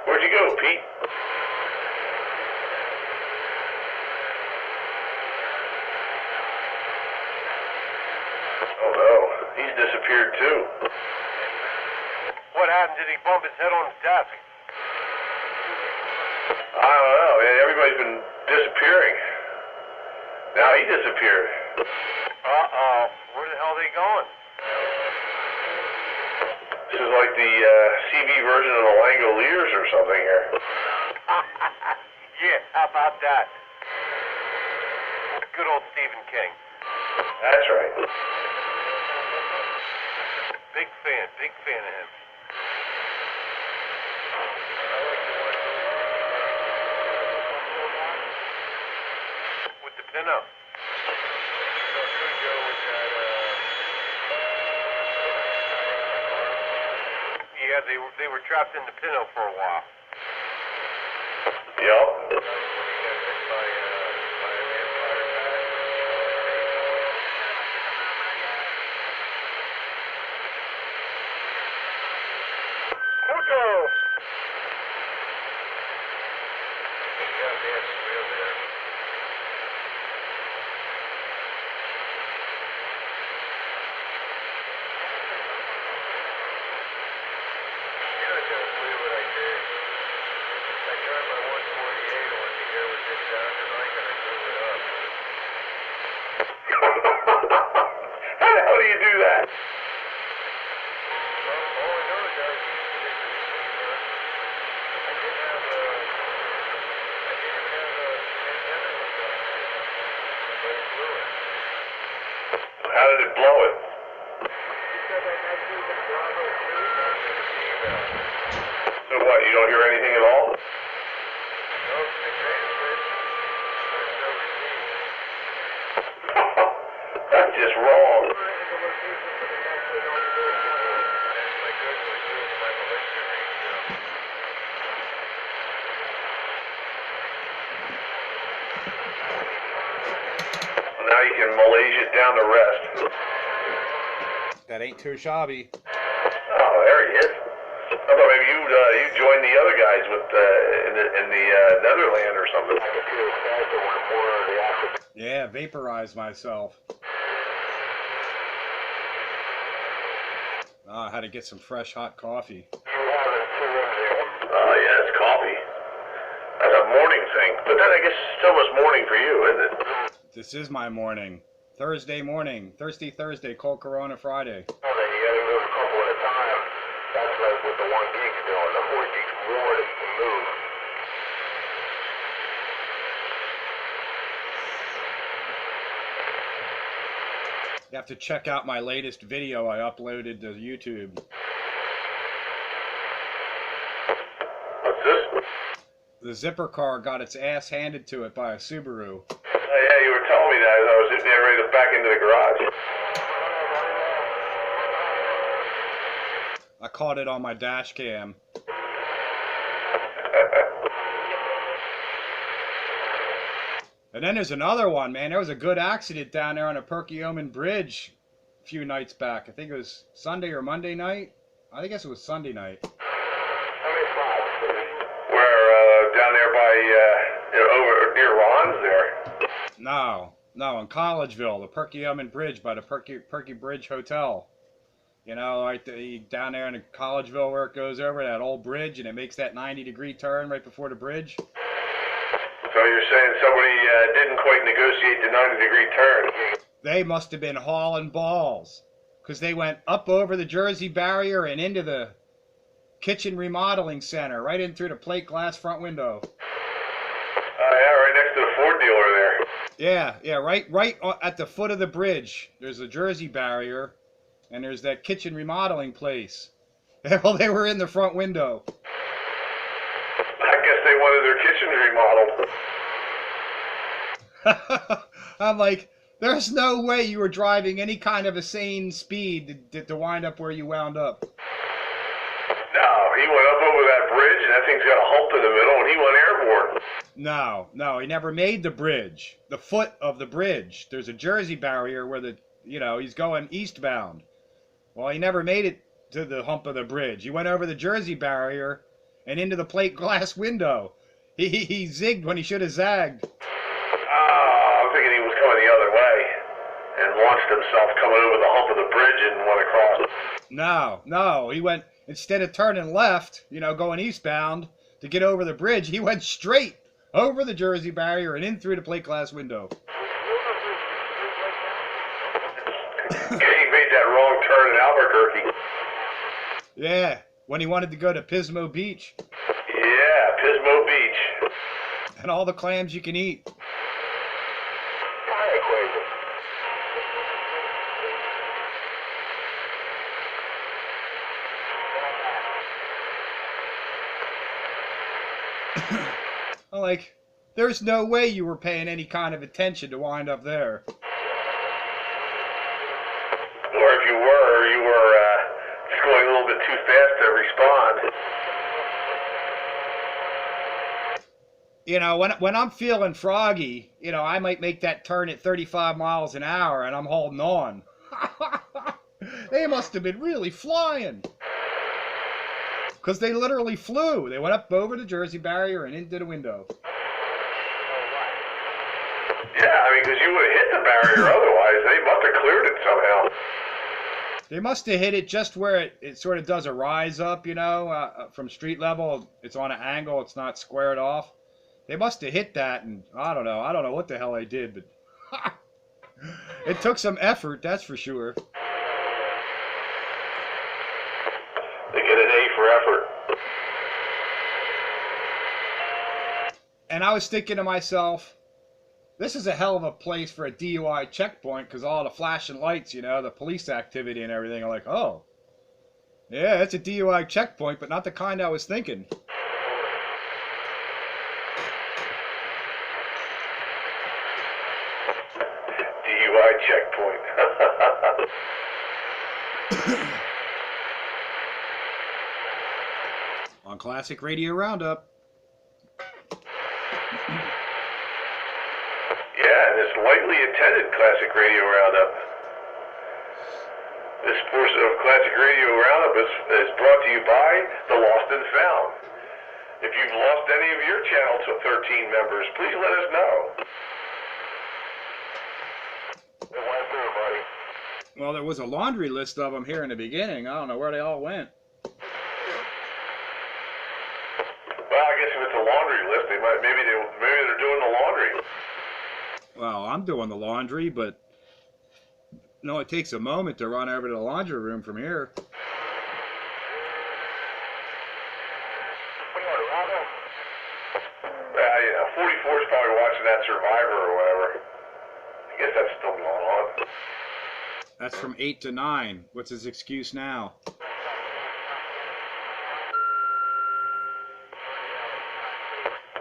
Where'd you go, Pete? Oh, no. disappeared too. What happened? Did he bump his head on the desk? I don't know, man. Everybody's been disappearing. Now he disappeared. Uh-oh. Where the hell are they going? This is like the CV version of the Langoliers or something here. Yeah, how about that? Good old Stephen King. That's right. Big fan of him. With the pinup. Yeah, they were trapped in the pinup for a while. Yep. How the hell do you do that? How did it blow it? So what, you don't hear anything at all? That's just wrong. Now you can Malaysia it down the rest. That ain't too shabby. Oh, there he is. I thought maybe you joined the other guys with in the Netherlands or something. Yeah, vaporize myself. I had to get some fresh hot coffee. Oh yeah, it's coffee. That's a morning thing, but then I guess it's still much morning for you, isn't it? This is my morning. Thursday morning. Thirsty Thursday, cold Corona Friday. Oh, then you gotta move a couple at a time. That's like what the 1 gig's doing. The 4 gig's more to move. You have to check out my latest video I uploaded to YouTube. What's this? The zipper car got its ass handed to it by a Subaru. Oh yeah, you were telling me that as I was sitting there ready to back into the garage. I caught it on my dash cam. And then there's another one, man. There was a good accident down there on a Perkiomen Bridge a few nights back. I think it was Sunday or Monday night. I guess it was Sunday night. Where down there by over near Ron's there. No, in Collegeville, the Perkiomen Bridge by the Perky Bridge Hotel. You know, right down there in Collegeville where it goes over that old bridge and it makes that 90-degree turn right before the bridge. So you're saying somebody didn't quite negotiate the 90-degree turn? They must have been hauling balls, because they went up over the Jersey barrier and into the kitchen remodeling center, right in through the plate glass front window. Oh yeah, right next to the Ford dealer there. Yeah, right at the foot of the bridge. There's a Jersey barrier, and there's that kitchen remodeling place. Well, they were in the front window. I guess they wanted their kitchen remodeled. I'm like, there's no way you were driving any kind of a sane speed to wind up where you wound up. No, he went up over that bridge, and that thing's got a hump in the middle, and he went airborne. No, he never made the bridge. The foot of the bridge. There's a Jersey barrier where he's going eastbound. Well, he never made it to the hump of the bridge. He went over the Jersey barrier and into the plate glass window. He zigged when he should have zagged. Oh, I'm thinking he was coming the other way. and launched himself coming over the hump of the bridge and went across. No, he went, instead of turning left, you know, going eastbound to get over the bridge, he went straight over the Jersey barrier and in through the plate glass window. He made that wrong turn in Albuquerque. Yeah, when he wanted to go to Pismo Beach. Yeah, Pismo Beach. And all the clams you can eat. I'm like, there's no way you were paying any kind of attention to wind up there. Or if you were just going a little bit too fast to respond. You know, when I'm feeling froggy, you know, I might make that turn at 35 miles an hour and I'm holding on. They must have been really flying. Because they literally flew. They went up over the Jersey barrier and into the window. Yeah, I mean, because you would have hit the barrier otherwise. They must have cleared it somehow. They must have hit it just where it sort of does a rise up, you know, from street level. It's on an angle. It's not squared off. They must have hit that, and I don't know what the hell they did, but it took some effort, that's for sure. They get an A for effort. And I was thinking to myself, this is a hell of a place for a DUI checkpoint, because all the flashing lights, you know, the police activity and everything are like, oh, yeah, it's a DUI checkpoint, but not the kind I was thinking. DUI checkpoint. On Classic Radio Roundup. Yeah, and this lightly attended Classic Radio Roundup. This portion of Classic Radio Roundup is brought to you by the Lost and Found. If you've lost any of your Channel 13 members, please let us know. It went through, buddy. Well, there was a laundry list of them here in the beginning. I don't know where they all went. Well, I guess if it's a laundry list, maybe they're doing the laundry. Well, I'm doing the laundry, but no, it takes a moment to run over to the laundry room from here. You know, 44 is probably watching that Survivor or whatever. I guess that's still going on. That's from 8 to 9. What's his excuse now?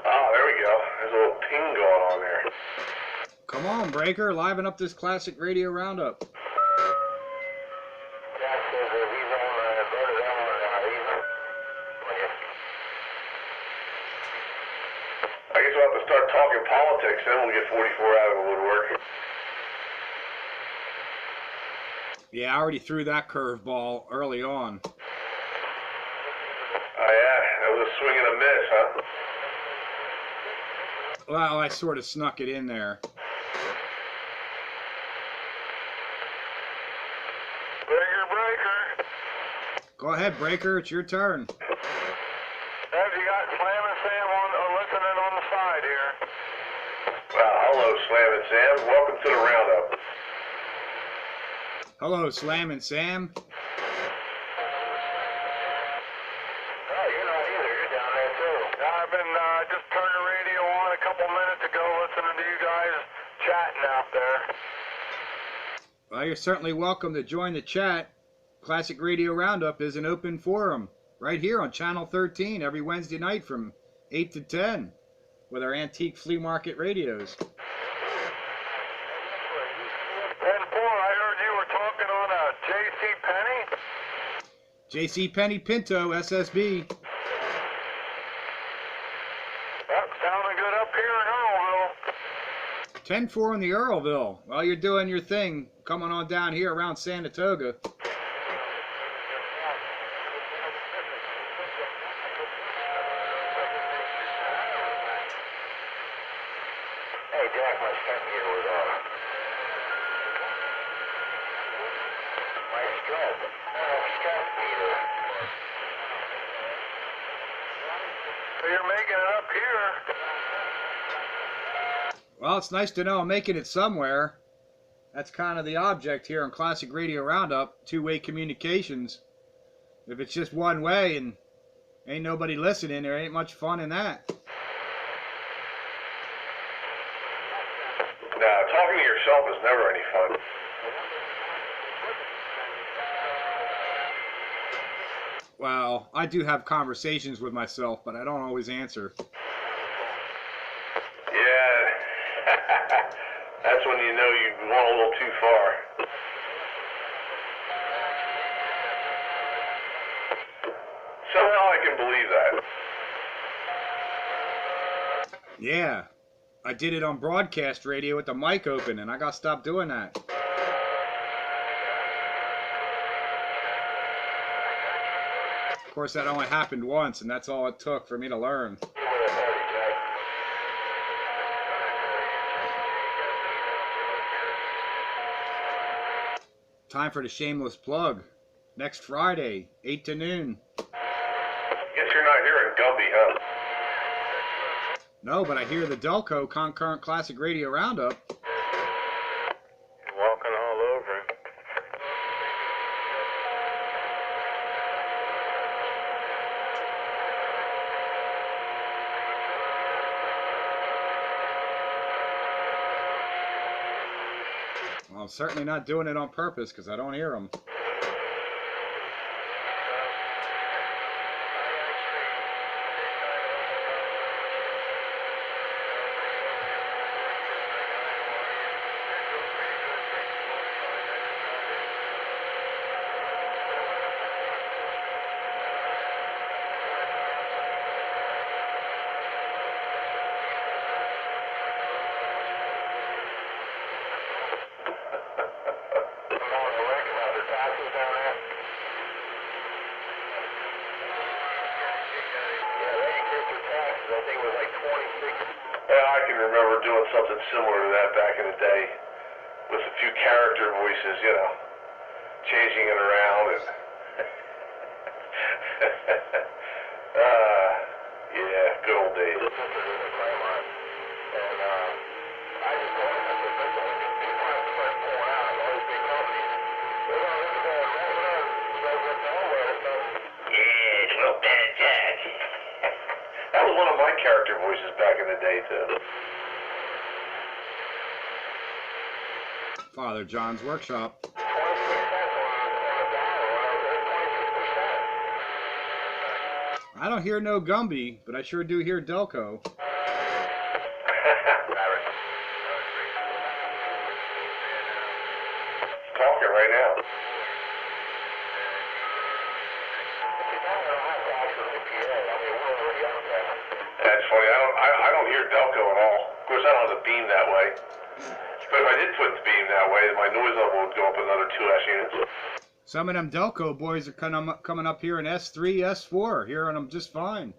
Ah, there we go. There's a little ping going on there. Come on, Breaker, liven up this Classic Radio Roundup. I guess we'll have to start talking politics, then we'll get 44 out of the woodwork. Yeah, I already threw that curveball early on. Oh yeah, that was a swing and a miss, huh? Well, I sort of snuck it in there. Breaker. Go ahead, Breaker, it's your turn. Have you got Slam and Sam listening on the side here? Well, hello, Slam and Sam. Welcome to the Roundup. Hello, Slam and Sam. Oh, you're not either. You're down there, too. I've been just turned the radio on a couple minutes ago listening to you guys chatting out there. Well, you're certainly welcome to join the chat. Classic Radio Roundup is an open forum right here on Channel 13 every Wednesday night from 8 to 10 with our antique flea market radios. C Penny Pinto SSB. That sounding good up here in Earlville. 10-4 in the Earlville. Well, you're doing your thing coming on down here around Sanatoga. Hey, Jack, my friend here was You're making it up here. Well, it's nice to know I'm making it somewhere. That's kind of the object here on Classic Radio Roundup, two-way communications. If it's just one way and ain't nobody listening, there ain't much fun in that. Nah, talking to yourself is never any fun. Well, I do have conversations with myself, but I don't always answer. Yeah, that's when you know you've gone a little too far. Somehow I can believe that. Yeah, I did it on broadcast radio with the mic open, and I got to stop doing that. Of course, that only happened once, and that's all it took for me to learn. Time for the shameless plug. Next Friday, 8 to noon. Guess you're not here in Gumby, huh? No, but I hear the Delco Concurrent Classic Radio Roundup. You're walking all over him. Well, I'm certainly not doing it on purpose because I don't hear them. I can remember doing something similar to that back in the day, with a few character voices, you know, changing it around and yeah, good old days. Yeah, little bad Jack. That was one of my character voices back in the day, too. Father John's Workshop. I don't hear no Gumby, but I sure do hear Delco. Talking right now. That's funny. I don't hear Delco at all. Of course, I don't have the beam that way. But if I did put the beam that way, my noise level would go up another 2S units. Some of them Delco boys are coming up here in S3, S4, hearing them just fine.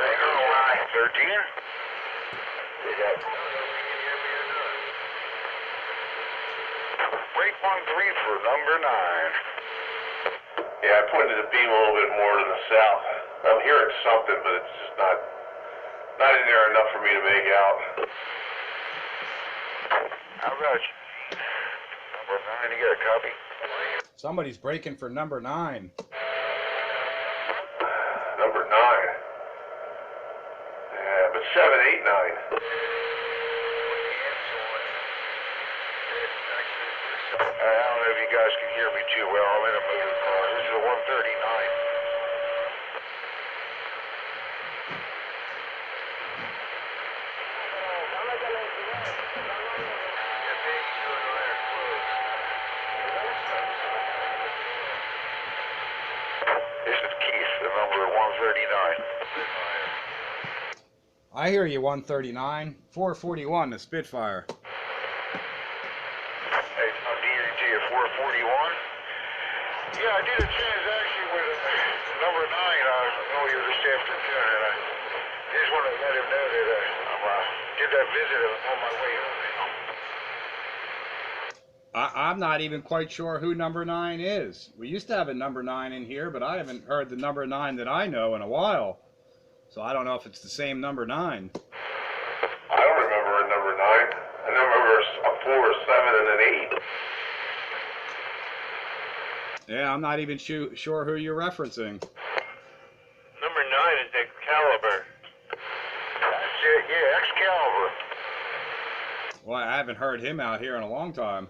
Line 13. Break 13 for number 9. Yeah, I pointed the beam a little bit more to the south. I'm hearing something, but it's just not in there enough for me to make out. How about you? Number 9, you got a copy? Somebody's breaking for number 9. Number 9. Yeah, but 7, 8, 9. I don't know if you guys can hear me too well. I'm in a motor car. This is a 139. This is Keith, the number 139. I hear you, 139. 441, the Spitfire. Hey, I'm DRG at 441. Yeah, I did a transaction with number 9. Mr. Turner. I just want to let him know that I did that visit on my way home. I'm not even quite sure who number 9 is. We used to have a number 9 in here, but I haven't heard the number 9 that I know in a while. So I don't know if it's the same number 9. I don't remember a number 9. I remember a 4, a 7, and an 8. Yeah, I'm not even sure who you're referencing. Number 9 is Excalibur. That's it, yeah, Excalibur. Well, I haven't heard him out here in a long time.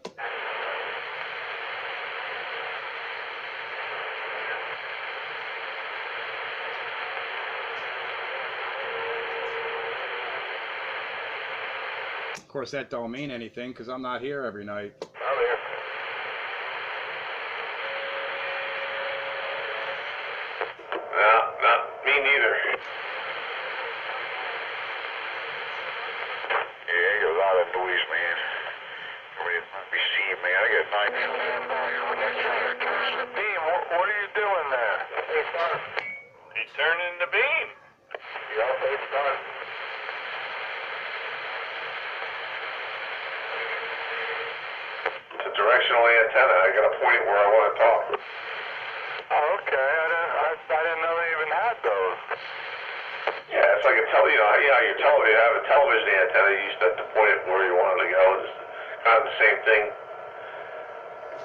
Of course, that don't mean anything because I'm not here every night. I'm here. No, me neither. Yeah, a lot of noise, man. Let me see, man. I got 9. Beam, what are you doing there? Hey, son. He's turning the beam. Yeah, hey, son. It's a directional antenna. I got a point where I want to talk. Oh, okay. I didn't know they even had those. Yeah, it's like a your television. You have a television antenna. You set the point where you want it to go. It's kind of the same thing.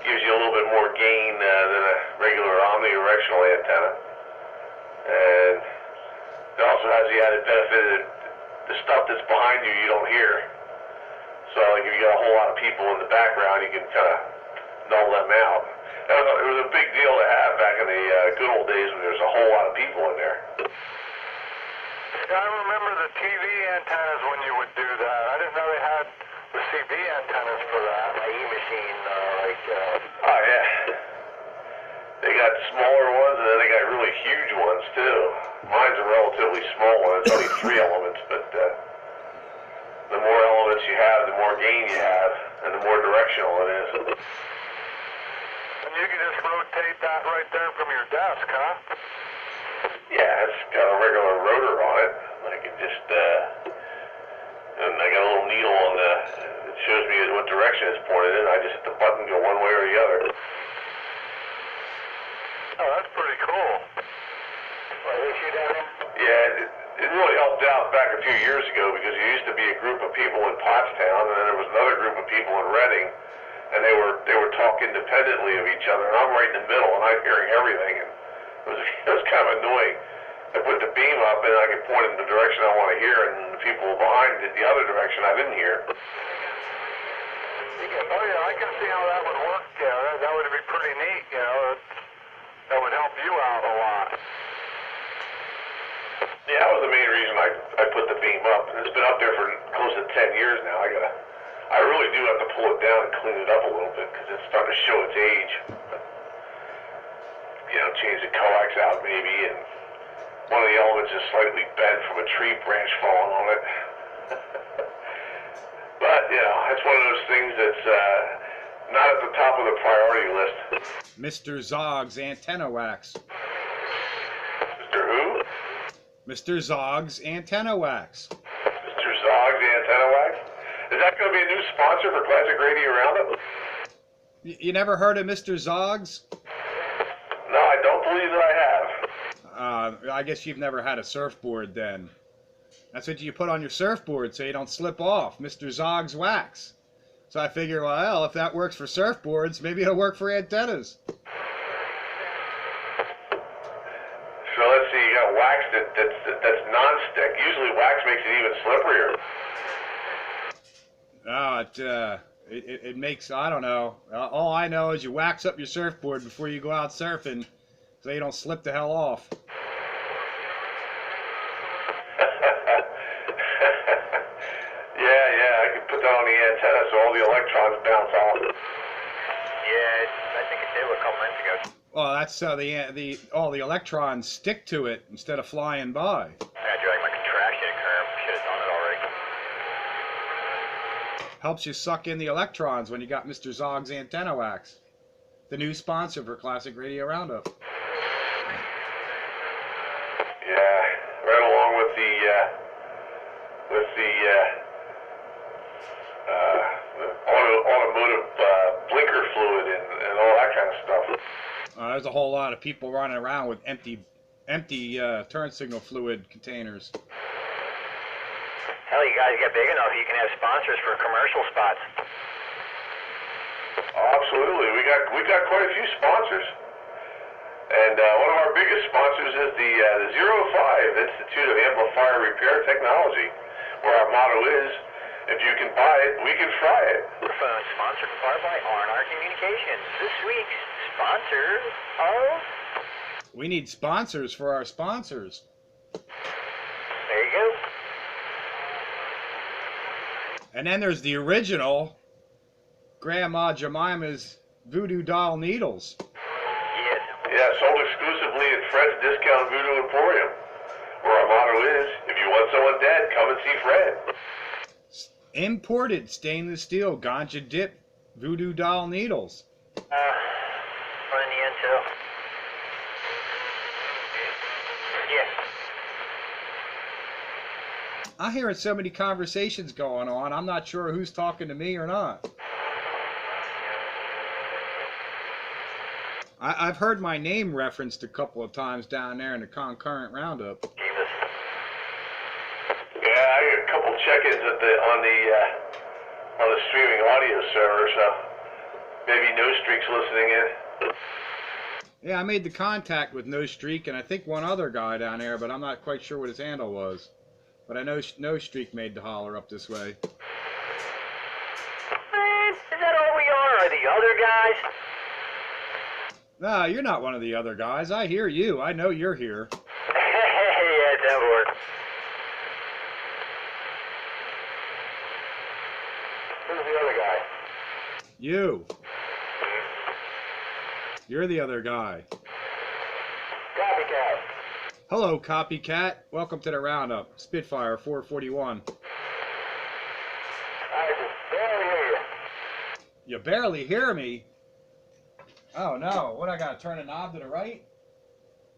Gives you a little bit more gain than a regular omnidirectional antenna, and it also has the added benefit that the stuff that's behind you don't hear. So, like, if you got a whole lot of people in the background, you can kind of null them out. It was a big deal to have back in the good old days when there was a whole lot of people in there. Yeah, I remember the TV antennas when you would do that. I didn't know they had the CB antennas for that. My E-machine, Oh, yeah. They got smaller ones, and then they got really huge ones, too. Mine's a relatively small one. It's only 3 elements, but the more elements you have, the more gain you have, and the more directional it is. And you can just rotate that right there from your desk, huh? Yeah, it's got a regular rotor on it. I can just, and I got a little needle on it shows me what direction it's pointed in. I just hit the button, go one way or the other. Oh, that's pretty cool. Well, they shoot at him? Yeah, it really helped out back a few years ago because there used to be a group of people in Pottstown, and then there was another group of people in Reading, and they were talking independently of each other, and I'm right in the middle, and I'm hearing everything, and it was kind of annoying. I put the beam up, and I could point in the direction I want to hear, and the people behind did the other direction I didn't hear. Oh yeah, I can see how that would work. Yeah, that would be pretty neat. You know, that would help you out a lot. Yeah, that was the main reason I put the beam up, and it's been up there for close to 10 years now. I really do have to pull it down and clean it up a little bit because it's starting to show its age. You know, change the coax out maybe, and one of the elements is slightly bent from a tree branch falling on it. But, you know, it's one of those things that's not at the top of the priority list. Mr. Zog's antenna wax. Mr. Who? Mr. Zog's antenna wax. Mr. Zog's antenna wax? Is that going to be a new sponsor for Classic Radio Roundup? You never heard of Mr. Zog's? No, I don't believe that I have. I guess you've never had a surfboard then. That's what you put on your surfboard so you don't slip off. Mr. Zog's wax. So I figure, well, if that works for surfboards, maybe it'll work for antennas. So let's see, you got wax that's non-stick. Usually wax makes it even slipperier. It makes, I don't know. All I know is you wax up your surfboard before you go out surfing so you don't slip the hell off. Yeah, I could put that on the antenna so all the electrons bounce off. Yeah, I think it did a couple months ago. Well, that's so all the electrons stick to it instead of flying by. I had to do like my contraction curve. Should have done it already. Helps you suck in the electrons when you got Mr. Zog's antenna wax. The new sponsor for Classic Radio Roundup. Yeah. automotive blinker fluid and all that kind of stuff. There's a whole lot of people running around with empty turn signal fluid containers. Hell, you guys get big enough, you can have sponsors for commercial spots. Oh, absolutely, we got quite a few sponsors, and one of our biggest sponsors is the 05 Institute of Amplifier Repair Technology, where our motto is, if you can buy it, we can fry it. Phone sponsored in part by R&R Communications. This week's sponsor of... We need sponsors for our sponsors. There you go. And then there's the original Grandma Jemima's Voodoo Doll Needles. Yes. Yeah, sold exclusively at Fred's Discount Voodoo Emporium, where our motto is, if you want someone dead, come and see Fred. Imported stainless steel ganja dip Voodoo Doll Needles. Running the intel. Yes. I hear so many conversations going on, I'm not sure who's talking to me or not. I've heard my name referenced a couple of times down there in the concurrent roundup. Jesus. Yeah, I got a couple check-ins on the streaming audio server, so maybe No Streak's listening in. Yeah, I made the contact with No Streak and I think one other guy down there, but I'm not quite sure what his handle was. But I know No Streak made the holler up this way. Man, is that all we are? Are the other guys? Nah, you're not one of the other guys. I hear you. I know you're here. Yeah, that works. Who's the other guy? You. You're the other guy. Copycat. Hello, Copycat. Welcome to the roundup. Spitfire 441. I can barely hear you. You barely hear me. Oh no, what, I gotta turn the knob to the right?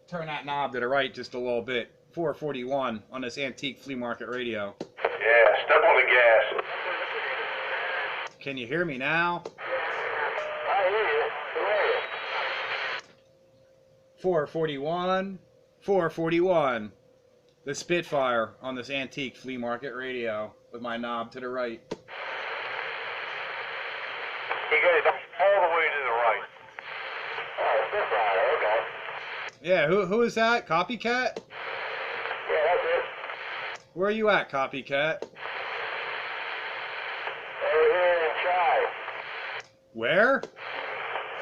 Turn that knob to the right just a little bit. 441 on this antique flea market radio. Yeah, step on the gas. Can you hear me now? I hear you. Who are you? 441. 441. The Spitfire on this antique flea market radio with my knob to the right. You guys all the way to the right. Oh, Spitfire, okay. Yeah, who is that? Copycat? Yeah, that's it. Where are you at, Copycat? Over here in Chai. Where?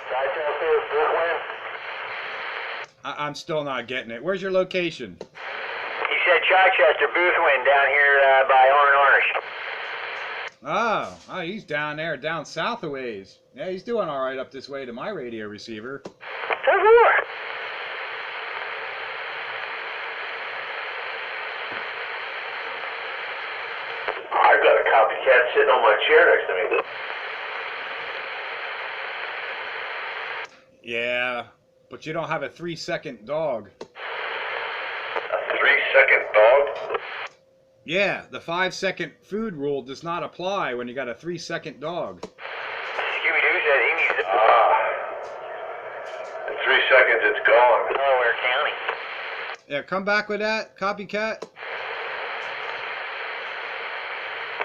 Chichester, Brooklyn. I'm still not getting it. Where's your location? He said Chichester, Boothwyn, down here by Orange. Oh, he's down there, down south a ways. Yeah, he's doing all right up this way to my radio receiver. So far. I've got a copycat sitting on my chair next to me. Yeah, but you don't have a 3-second dog. A 3-second dog? Yeah, the 5-second food rule does not apply when you got a 3-second dog. Scooby-Doo said he needs to... In 3 seconds it's gone. Delaware County. Yeah, come back with that, Copycat.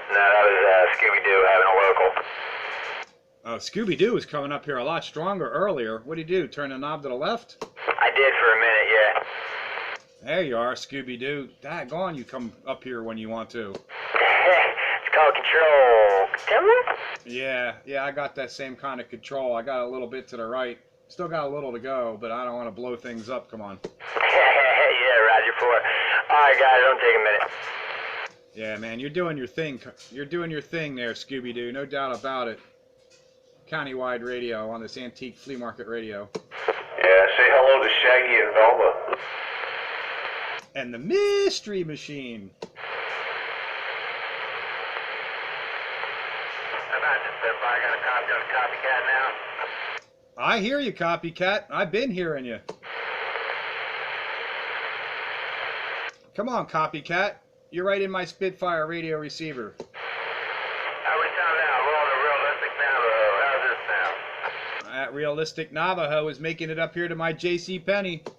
No, that was Scooby-Doo having a local. Oh, Scooby-Doo was coming up here a lot stronger earlier. What'd he do, turn the knob to the left? I did for a minute, yeah. There you are, Scooby-Doo. Daggone, you come up here when you want to. It's called control. Control? Yeah, I got that same kind of control. I got a little bit to the right. Still got a little to go, but I don't want to blow things up. Come on. Yeah, Roger 4. Alright, guys, don't take a minute. Yeah, man, you're doing your thing. You're doing your thing there, Scooby-Doo. No doubt about it. Countywide radio on this antique flea market radio. Yeah, say hello to Shaggy and Velma. And the Mystery Machine. How about this, Spitfire? I got a copy on Copycat now. I hear you, Copycat. I've been hearing you. Come on, copycat. You're right in my Spitfire radio receiver. How we sound now? We're on the realistic Navajo. How's this sound? That realistic Navajo is making it up here to my JC Penny. This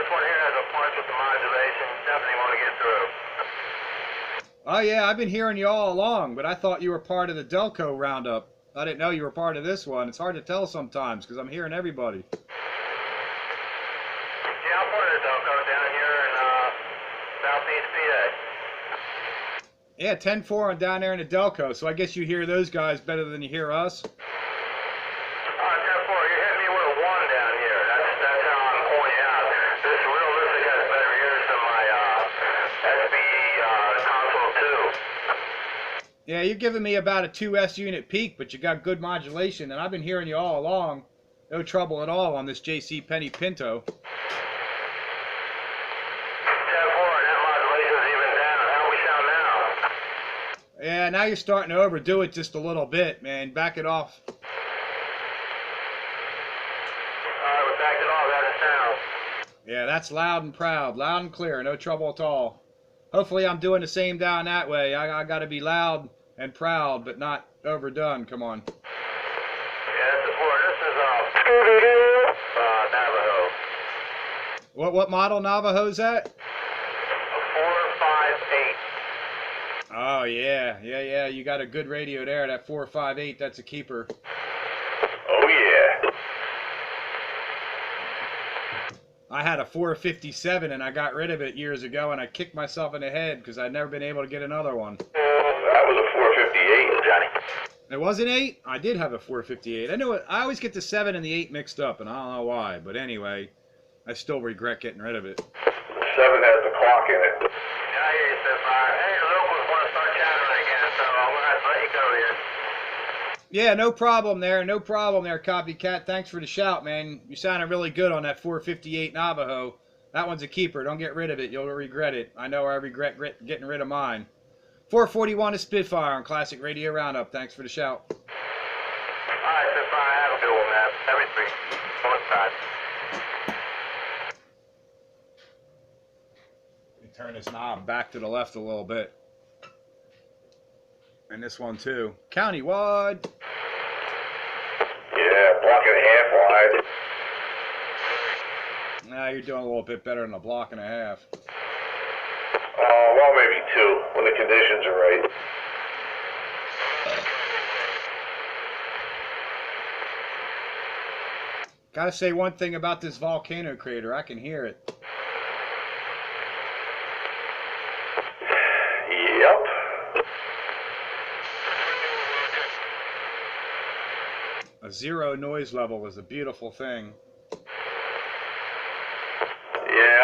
one here has a punch with the modulation. Definitely want to get through. Oh yeah, I've been hearing you all along, but I thought you were part of the Delco roundup. I didn't know you were part of this one. It's hard to tell sometimes because I'm hearing everybody. Yeah, I'm part of the Delco down here in southeast PA. Yeah, 10-4 on down there in the Delco, so I guess you hear those guys better than you hear us. 10-4, you hit me with a 1 down here. That's how I'm pointing out. This realistic has better ears than my SBE console 2. Yeah, you're giving me about a 2S unit peak, but you got good modulation, and I've been hearing you all along. No trouble at all on this JC Penny Pinto. 10-4, that modulation's even down. How we sound now? Yeah, now you're starting to overdo it just a little bit, man. Back it off. Alright, we backed it off. How's it sound? Yeah, that's loud and proud, loud and clear, no trouble at all. Hopefully I'm doing the same down that way. I got to be loud and proud, but not overdone. Come on. Yeah, this is Scooby-Doo Navajo. What model Navajo's that? 458. Oh yeah. You got a good radio there. That 458. That's a keeper. Oh yeah. I had a 457 and I got rid of it years ago, and I kicked myself in the head because I'd never been able to get another one. That was a 458, Johnny. It was an 8? I did have a 458. I know it. I always get the 7 and the 8 mixed up, and I don't know why. But anyway, I still regret getting rid of it. The 7 has the clock in it. Yeah, I hear you, Spitfire. Hey, the locals want to start chattering again, so I'm going to have to let you go here. Yeah, no problem there. No problem there, Copycat. Thanks for the shout, man. You sounded really good on that 458 Navajo. That one's a keeper. Don't get rid of it. You'll regret it. I know I regret getting rid of mine. 441 is Spitfire on Classic Radio Roundup. Thanks for the shout. All right, Spitfire. Have a good one, man. Every 3. North side. Let me turn this knob back to the left a little bit. And this one, too. Countywide. Yeah, block and a half wide. Nah, you're doing a little bit better than a block and a half. Well, maybe 2, when the conditions are right. Gotta say one thing about this volcano crater. I can hear it. Yep. A 0 noise level is a beautiful thing. Yeah,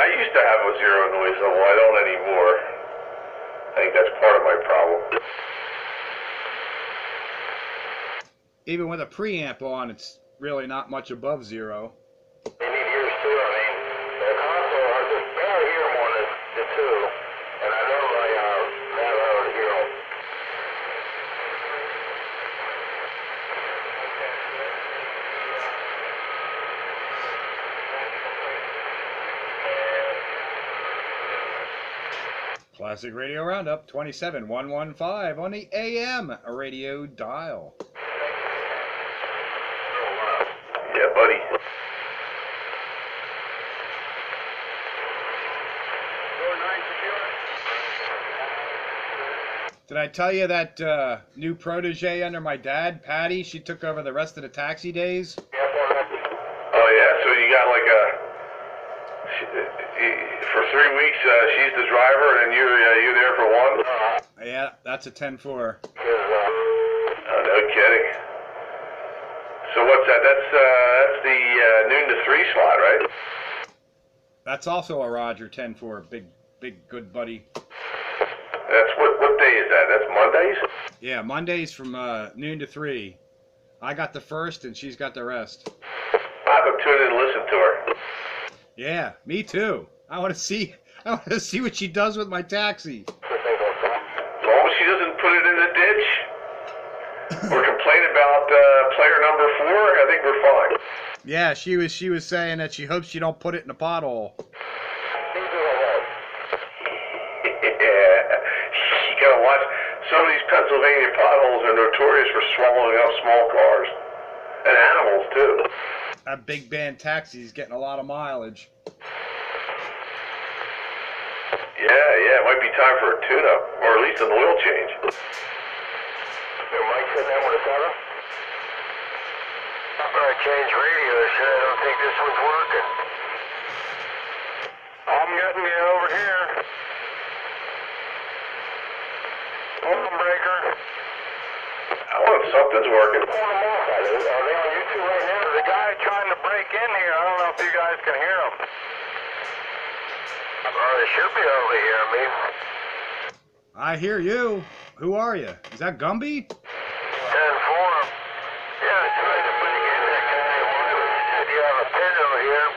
I used to have a 0 noise level. I don't anymore. I think that's part of my problem. Even with a preamp on, it's really not much above 0. You need yours too. I mean, the console, I just barely hear more than the 2. And I know my Navajo to hear them. Classic Radio Roundup 27115 on the AM radio dial. Yeah, buddy. Did I tell you that new protege under my dad, Patty, she took over the rest of the taxi days? Oh, yeah, so you got like for 3 weeks, she's the driver, and you there for 1? Yeah, that's a 10-4. Oh, no kidding. So what's that? That's the noon to 3 slot, right? That's also a Roger 10-4, big good buddy. That's what day is that? That's Mondays? Yeah, Mondays from noon to 3. I got the first, and she's got the rest. I have to tune in and listen to her. Yeah, me too. I want to see what she does with my taxi. As long as she doesn't put it in the ditch or complain about player number 4, I think we're fine. Yeah, she was saying that she hopes she don't put it in a pothole. Needs a You gotta watch. Some of these Pennsylvania potholes are notorious for swallowing up small cars. And animals, too. That big band taxi's getting a lot of mileage. Yeah, it might be time for a tune-up, or at least an oil change. Hey, Mike sitting there with a fella? After I change radios, I don't think this one's working. I'm getting you over here. Open breaker. I want something's working. Pull them off. Are they on YouTube right now? There's a guy trying to break in here. I don't know if you guys can hear him. Well, they should be able to hear me. I hear you. Who are you? Is that Gumby? 10-4. Yeah, I tried to break in that guy. He said you have a Pinto here.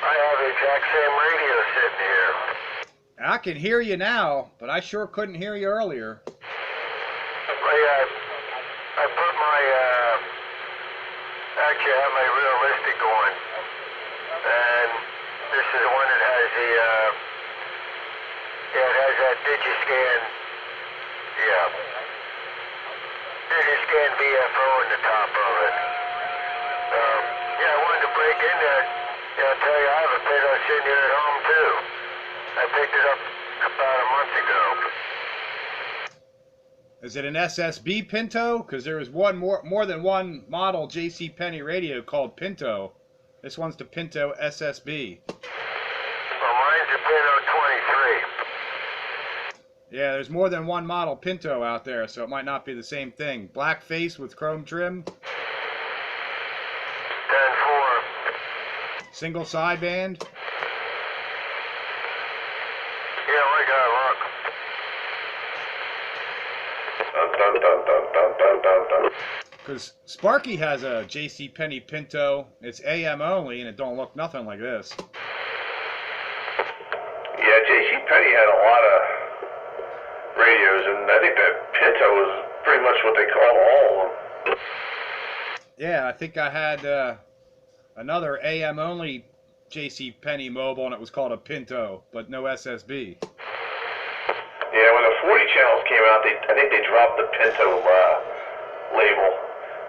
I have the exact same radio sitting here. I can hear you now, but I sure couldn't hear you earlier. I put my, actually I have my realistic going. And this is the one that has the, yeah, it has that Digiscan, yeah. Digiscan VFO in the top of it. Yeah, I wanted to break in there. Yeah, I'll tell you, I have a Pinto sitting here at home too. I picked it up about a month ago. Is it an SSB Pinto? Because there is more than one model JC Penny radio called Pinto. This one's the Pinto SSB. Well, mine's a Pinto 23. Yeah, there's more than one model Pinto out there, so it might not be the same thing. Black face with chrome trim. 10-4. Single sideband. Yeah, we gotta look. Dun, dun, dun, dun, dun, dun, dun. Because Sparky has a JC Penny Pinto. It's AM only, and it don't look nothing like this. Yeah, J.C. Penny had a lot of radios, and I think that Pinto was pretty much what they call all of them. Yeah, I think I had another AM only JC Penny mobile, and it was called a Pinto, but no SSB. Yeah, when the 40 channels came out, I think they dropped the Pinto label.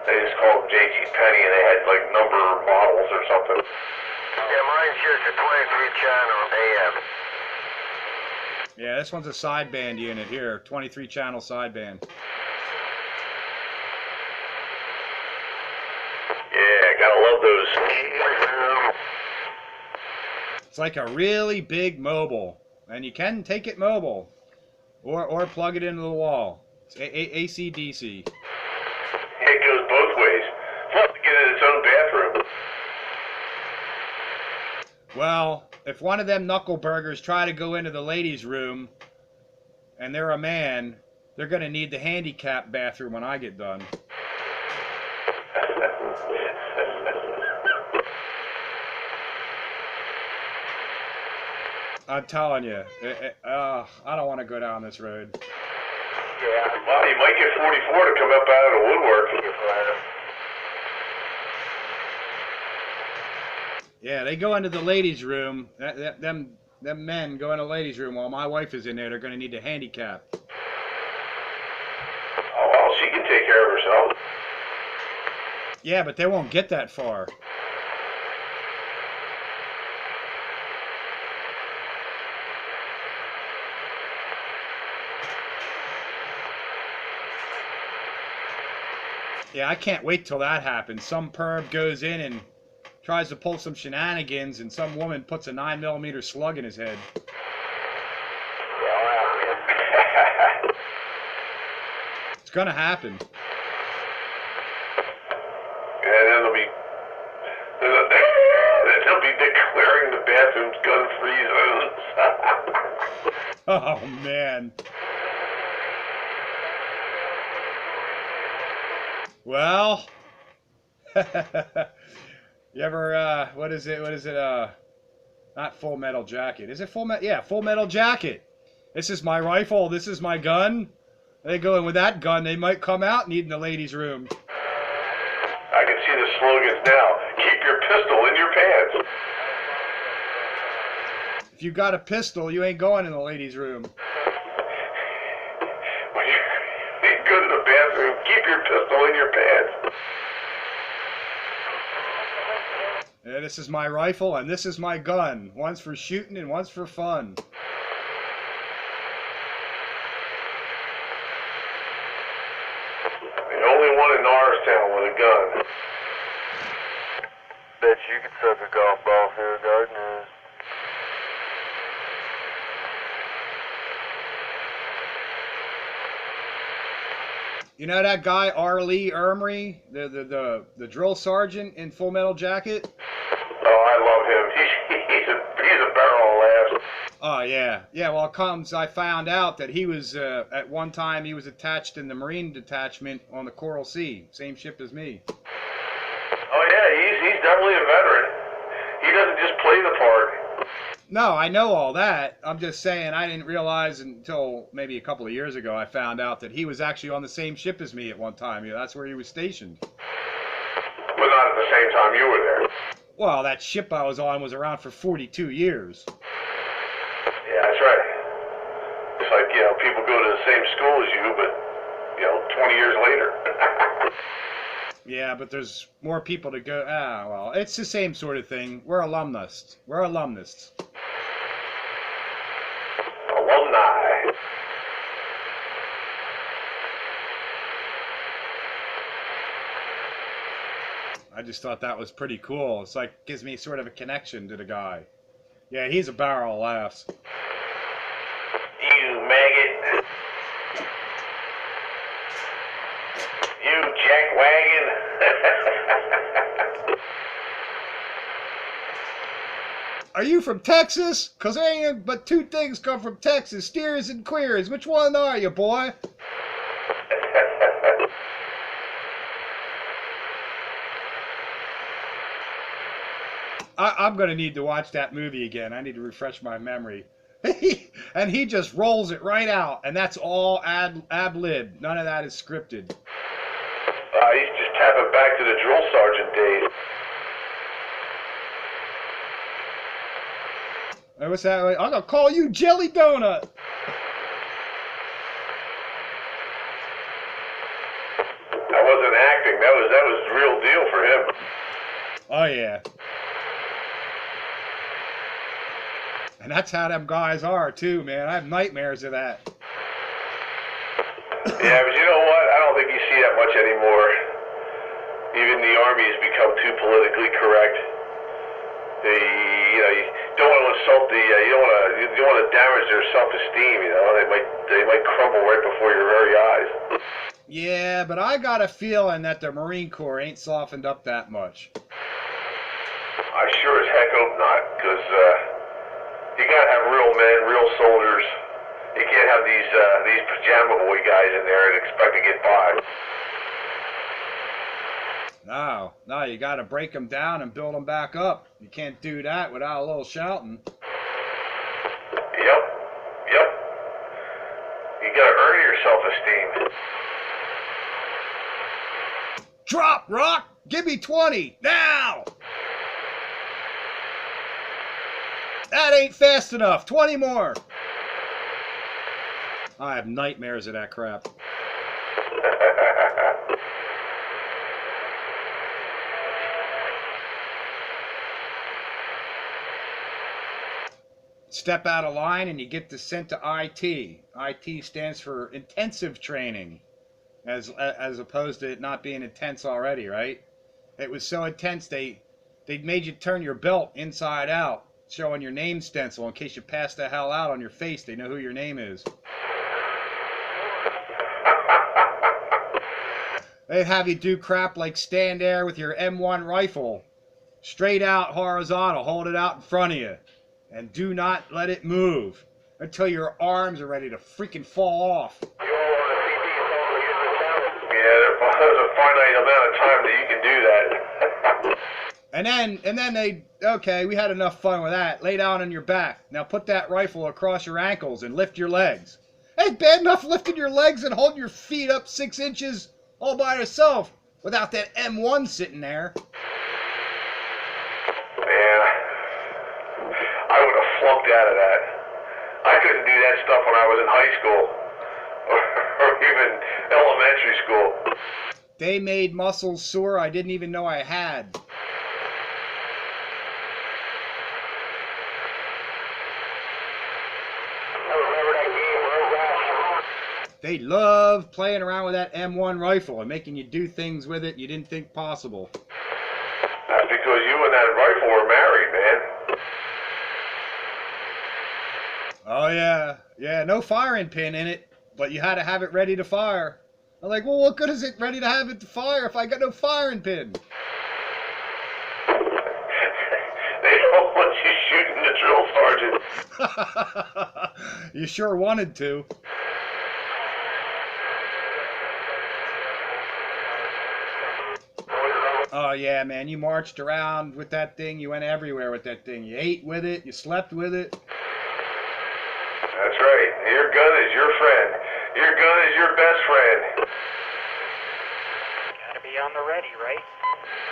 They just called them J.C. Penny, and they had like number models or something. Yeah, mine's just a 23 channel AM. Yeah, this one's a sideband unit here, 23 channel sideband. Yeah, gotta love those. It's like a really big mobile, and you can take it mobile, or plug it into the wall. It's AC/DC. It goes both ways. Plus, to get in its own bathroom. Well, if one of them knuckleburgers try to go into the ladies' room, and they're a man, they're gonna need the handicap bathroom when I get done. I'm telling you, I don't want to go down this road. Yeah. Well, you might get 44 to come up out of the woodwork. Yeah, they go into the ladies' room. Them men go into the ladies' room while my wife is in there. They're going to need a handicap. Oh, well, she can take care of herself. Yeah, but they won't get that far. Yeah, I can't wait till that happens. Some perv goes in and tries to pull some shenanigans, and some woman puts a 9mm slug in his head. It's gonna happen. And then they'll be declaring the bathrooms gun-free zones. Oh man. Well, you ever, what is it, not Full Metal Jacket. Is it Full Metal? Yeah, Full Metal Jacket. This is my rifle, this is my gun. They go in with that gun, they might come out needing the ladies' room. I can see the slogans now. Keep your pistol in your pants. If you got a pistol, you ain't going in the ladies' room. your pants. Yeah, this is my rifle and this is my gun. One's for shooting and one's for fun. The only one in Norristown with a gun. Bet you could suck a golf ball through a garden hose. You know that guy R. Lee Ermry, the drill sergeant in Full Metal Jacket? Oh, I love him. He's a barrel of laughs. Oh yeah, yeah. Well, it comes. I found out that he was at one time he was attached in the Marine detachment on the Coral Sea, same ship as me. Oh yeah, he's definitely a veteran. He doesn't just play the part. No, I know all that. I'm just saying I didn't realize until maybe a couple of years ago I found out that he was actually on the same ship as me at one time. You know, that's where he was stationed. But not at the same time you were there. Well, that ship I was on was around for 42 years. Yeah, that's right. It's like, you know, people go to the same school as you, but, you know, 20 years later. Yeah, but there's more people to go. Ah, well, it's the same sort of thing. We're alumnus. We're alumnus. Alumni. I just thought that was pretty cool. It's like, gives me sort of a connection to the guy. Yeah, he's a barrel of laughs. You maggot. You jackwagon. Are you from Texas? 'Cause there ain't but two things come from Texas, steers and queers. Which one are you, boy? I'm going to need to watch that movie again. I need to refresh my memory. And he just rolls it right out, and that's all ad-lib. None of that is scripted. He's just tapping back to the drill sergeant days. Hey, what's that? I'm going to call you Jelly Donut. That wasn't acting. That was the real deal for him. Oh, yeah. And that's how them guys are, too, man. I have nightmares of that. Yeah, but you know what? I don't think you see that much anymore. Even the Army has become too politically correct. You don't want to insult you don't want to damage their self-esteem. You know, they might crumble right before your very eyes. Yeah, but I got a feeling that the Marine Corps ain't softened up that much. I sure as heck hope not, because you gotta have real men, real soldiers. You can't have these pajama boy guys in there and expect to get by. No, you got to break them down and build them back up. You can't do that without a little shouting. Yep. You gotta earn your self-esteem. Drop, Rock! Give me 20, now! That ain't fast enough. 20 more. I have nightmares of that crap. Step out of line and you get sent to IT. IT stands for intensive training, as opposed to it not being intense already, right? It was so intense they made you turn your belt inside out, showing your name stencil in case you pass the hell out on your face. They know who your name is. They'd have you do crap like stand there with your M1 rifle, straight out horizontal, hold it out in front of you, and do not let it move until your arms are ready to freaking fall off. Yeah, there's a finite amount of time that you can do that. And then okay, we had enough fun with that. Lay down on your back. Now put that rifle across your ankles and lift your legs. Hey, bad enough lifting your legs and holding your feet up 6 inches all by yourself without that M1 sitting there. Man, I would have flunked out of that. I couldn't do that stuff when I was in high school or even elementary school. They made muscles sore I didn't even know I had. They love playing around with that M1 rifle and making you do things with it you didn't think possible. That's because you and that rifle were married, man. Oh yeah, yeah, no firing pin in it, but you had to have it ready to fire. I'm like, well, what good is it ready to have it to fire if I got no firing pin? They don't want you shooting the drill sergeant. You sure wanted to. Oh yeah, man, you marched around with that thing, you went everywhere with that thing. You ate with it, you slept with it. That's right. Your gun is your friend. Your gun is your best friend. Gotta be on the ready, right?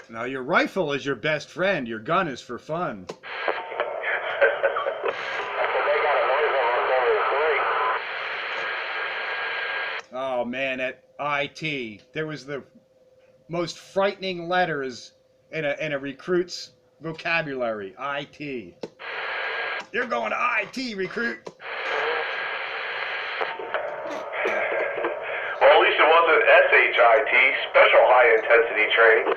Now your rifle is your best friend, your gun is for fun. Oh man, at IT, there was the most frightening letters in a recruit's vocabulary. IT. You're going to IT, recruit. Well, at least it wasn't SHIT, Special High Intensity Training.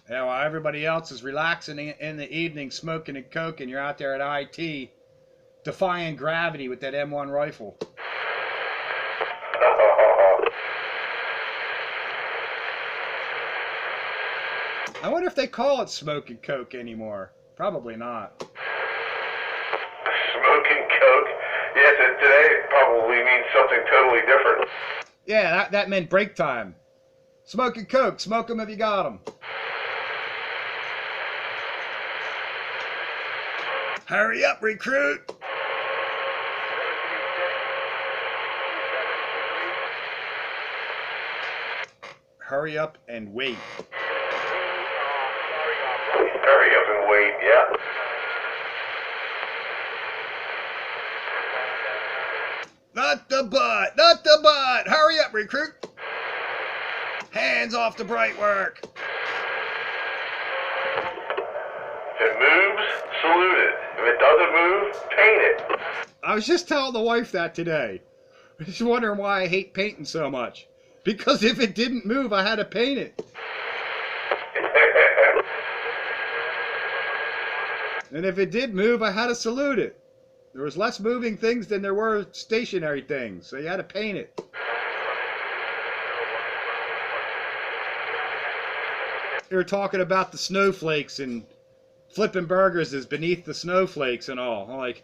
Yeah, while everybody else is relaxing in the evening, smoking and coke, and you're out there at IT, defying gravity with that M1 rifle. I wonder if they call it smoking coke anymore. Probably not. Smoking coke? Yes, today it probably means something totally different. Yeah, that meant break time. Smoking coke, smoke 'em if you got 'em. Hurry up, recruit! Hurry up and wait. Hurry up and wait, yeah. Not the butt! Not the butt! Hurry up, recruit! Hands off the bright work! If it moves, salute it. If it doesn't move, paint it. I was just telling the wife that today. She's wondering why I hate painting so much. Because if it didn't move, I had to paint it. And if it did move, I had to salute it. There was less moving things than there were stationary things, so you had to paint it. They were talking about the snowflakes and flipping burgers is beneath the snowflakes and all. I'm like,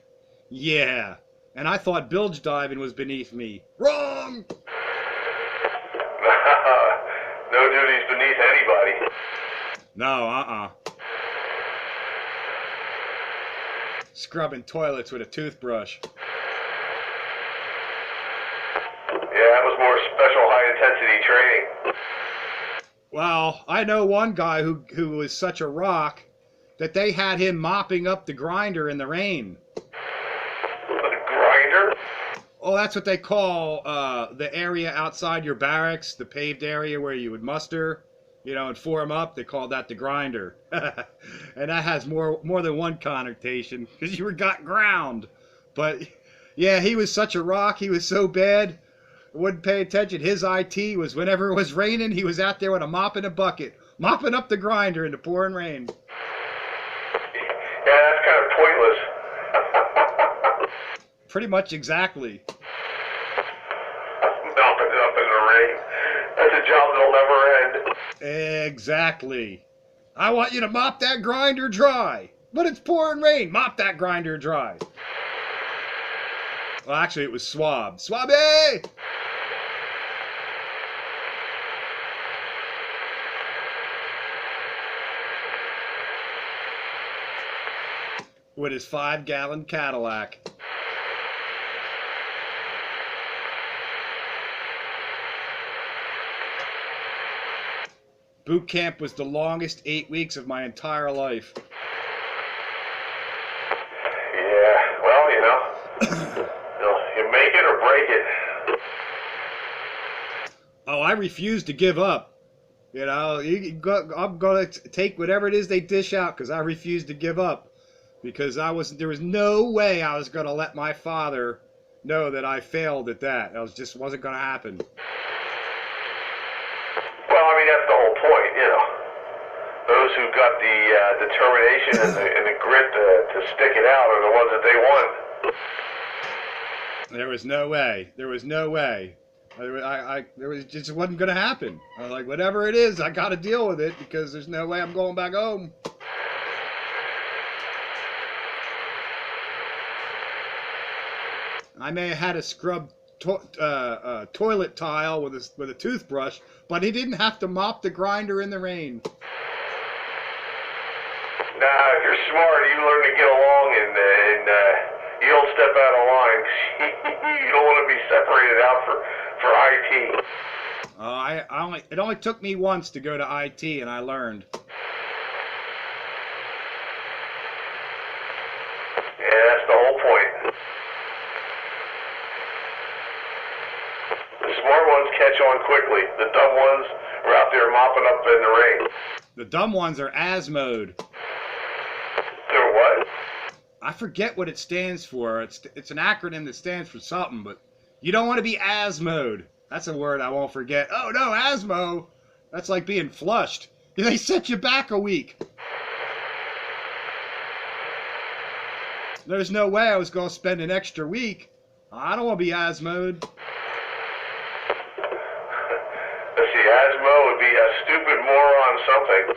yeah. And I thought bilge diving was beneath me. Wrong! No duties beneath anybody. No, Scrubbing toilets with a toothbrush. Yeah, that was more special high-intensity training. Well, I know one guy who was such a rock that they had him mopping up the grinder in the rain. The grinder? Oh, that's what they call the area outside your barracks, the paved area where you would muster, you know, and form up. They call that the grinder. And that has more than one connotation, because you got ground. But, yeah, he was such a rock. He was so bad, wouldn't pay attention. His IT was whenever it was raining, he was out there with a mop and a bucket, mopping up the grinder in the pouring rain. Yeah, that's kind of pointless. Pretty much exactly. Mopping it up in the rain. That's a job that'll never end. Exactly. I want you to mop that grinder dry. But it's pouring rain. Mop that grinder dry. Well, actually, it was swab. Swabby! With his 5-gallon Cadillac. Boot camp was the longest 8 weeks of my entire life. I refused to give up. You know, I'm gonna take whatever it is they dish out because I refused to give up. Because there was no way I was gonna let my father know that I failed at that. That just wasn't gonna happen. Well, I mean, that's the whole point, you know. Those who got the determination and the grit to stick it out are the ones that they won. There was no way. There was no way. It just wasn't going to happen. I was like, whatever it is, I got to deal with it because there's no way I'm going back home. I may have had to scrub toilet tile with a toothbrush, but he didn't have to mop the grinder in the rain. Nah, if you're smart, you learn to get along and you don't step out of line. You don't want to be separated out for IT. It only took me once to go to IT, and I learned. Yeah, that's the whole point. The smart ones catch on quickly. The dumb ones are out there mopping up in the rain. The dumb ones are ASMO'd. They're what? I forget what it stands for. It's an acronym that stands for something, but you don't want to be ASMO'd. That's a word I won't forget. Oh no, ASMO! That's like being flushed. They set you back a week. There's no way I was going to spend an extra week. I don't want to be ASMO'd. Let's see, ASMO would be a stupid moron something.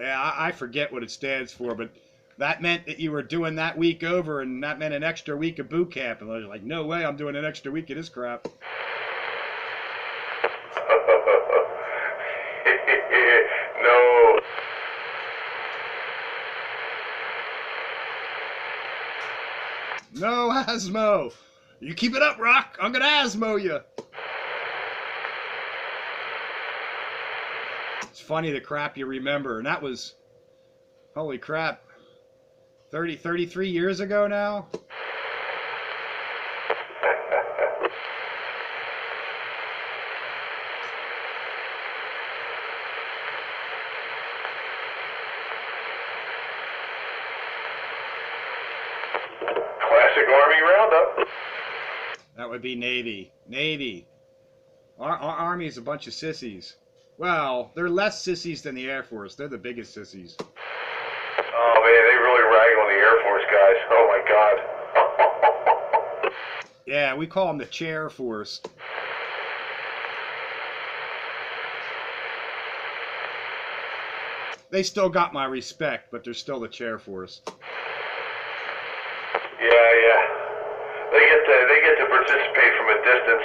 Yeah, I forget what it stands for, but that meant that you were doing that week over, and that meant an extra week of boot camp. And I was like, no way, I'm doing an extra week of this crap. No. No ASMO. You keep it up, Rock. I'm going to ASMO you. It's funny the crap you remember. And that was, holy crap, 33 years ago now? Classic Army Roundup. That would be Navy. Navy. Our Army is a bunch of sissies. Well, they're less sissies than the Air Force. They're the biggest sissies. Oh man, they really rag on the Air Force guys. Oh my God. Yeah, we call them the Chair Force. They still got my respect, but they're still the Chair Force. Yeah. They get to participate from a distance.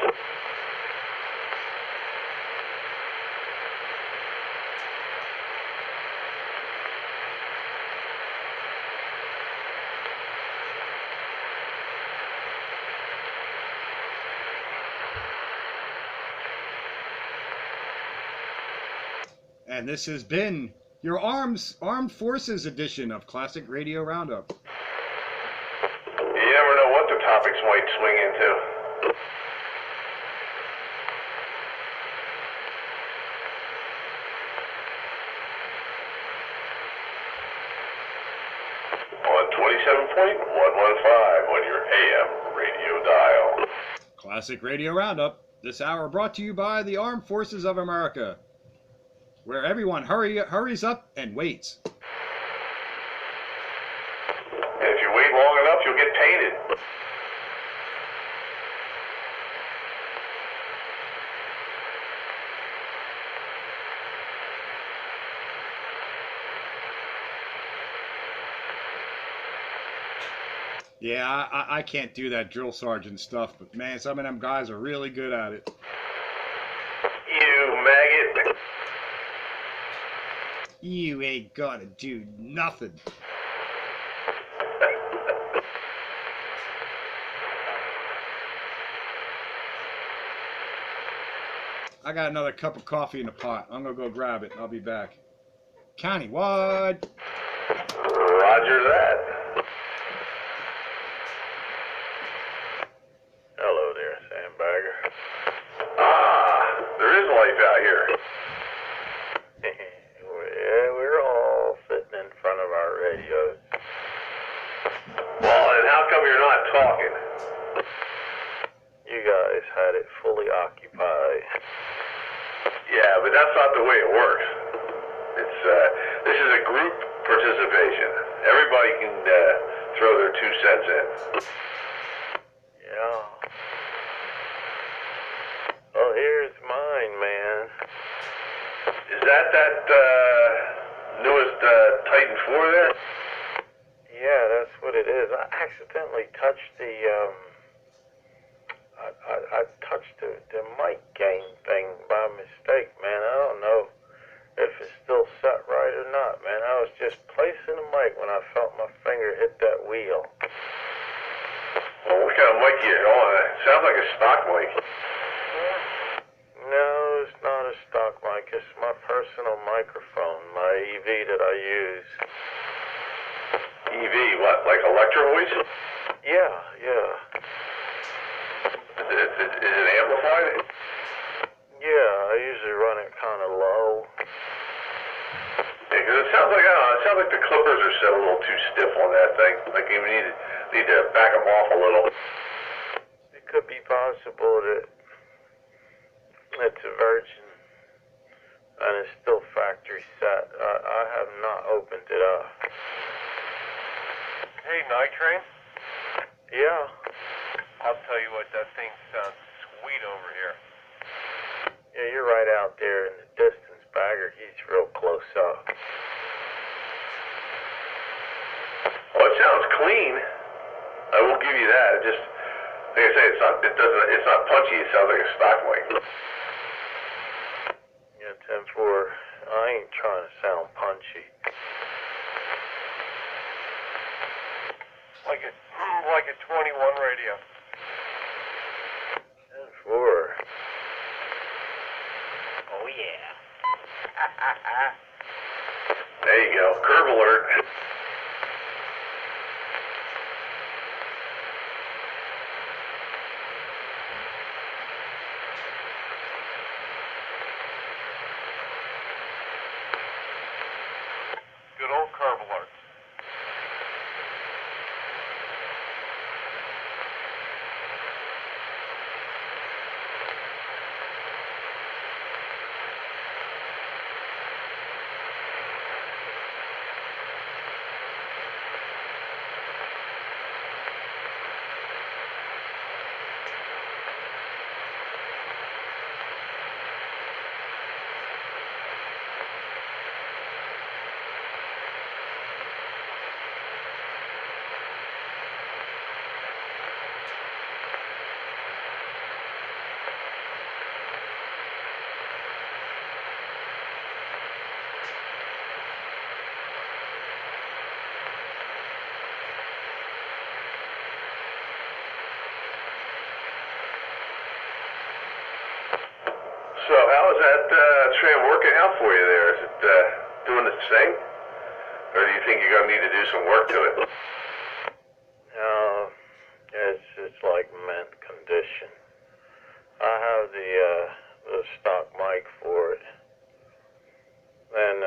And this has been your Armed Forces edition of Classic Radio Roundup. You never know what the topics might swing into. On 27.115 on your AM radio dial. Classic Radio Roundup, this hour brought to you by the Armed Forces of America, where everyone hurries up and waits. And if you wait long enough, you'll get painted. Yeah, I can't do that drill sergeant stuff, but man, some of them guys are really good at it. You maggot. You ain't gonna do nothing. I got another cup of coffee in the pot. I'm gonna go grab it and I'll be back. Countywide. Roger that. Hello there, Sandbagger. Ah, there is out here? Yeah, we're all sitting in front of our radios. Well, and how come you're not talking? You guys had it fully occupied. Yeah, but that's not the way it works. It's this is a group participation. Everybody can throw their 2 cents in. Yeah. Well, here's mine, man. Is that newest Titan 4 there? Yeah, that's what it is. I accidentally touched the, I touched the mic gain thing by mistake, man. I don't know if it's still set right or not, man. I was just placing the mic when I felt my finger hit that wheel. Well, what kind of mic you on? It sounds like a stock mic. No, it's not a stock mic. It's my personal microphone, my EV that I use. EV, what, like electro voice? Yeah. Is it amplified? Yeah, I usually run it kind of low. Yeah, because it sounds like, I don't know, it sounds like the clippers are set a little too stiff on that thing. Like you need to back them off a little. It could be possible that it's a Virgin and it's still factory set. I have not opened it up. Hey, Night Train. Yeah. I'll tell you what, that thing sounds sweet over here. Yeah, you're right out there in the distance, Bagger. He's real close up. Well, it sounds clean. I will give you that. It just, like I say, it's not punchy. It sounds like a stock mic. Yeah, 10-4. I ain't trying to sound punchy. Like a 21 radio. 10-4. Oh, yeah. There you go. Curve alert. Good old curve alert. So how is that tram working out for you there? Is it doing its thing? Or do you think you're going to need to do some work to it? No, it's like mint condition. I have the stock mic for it. And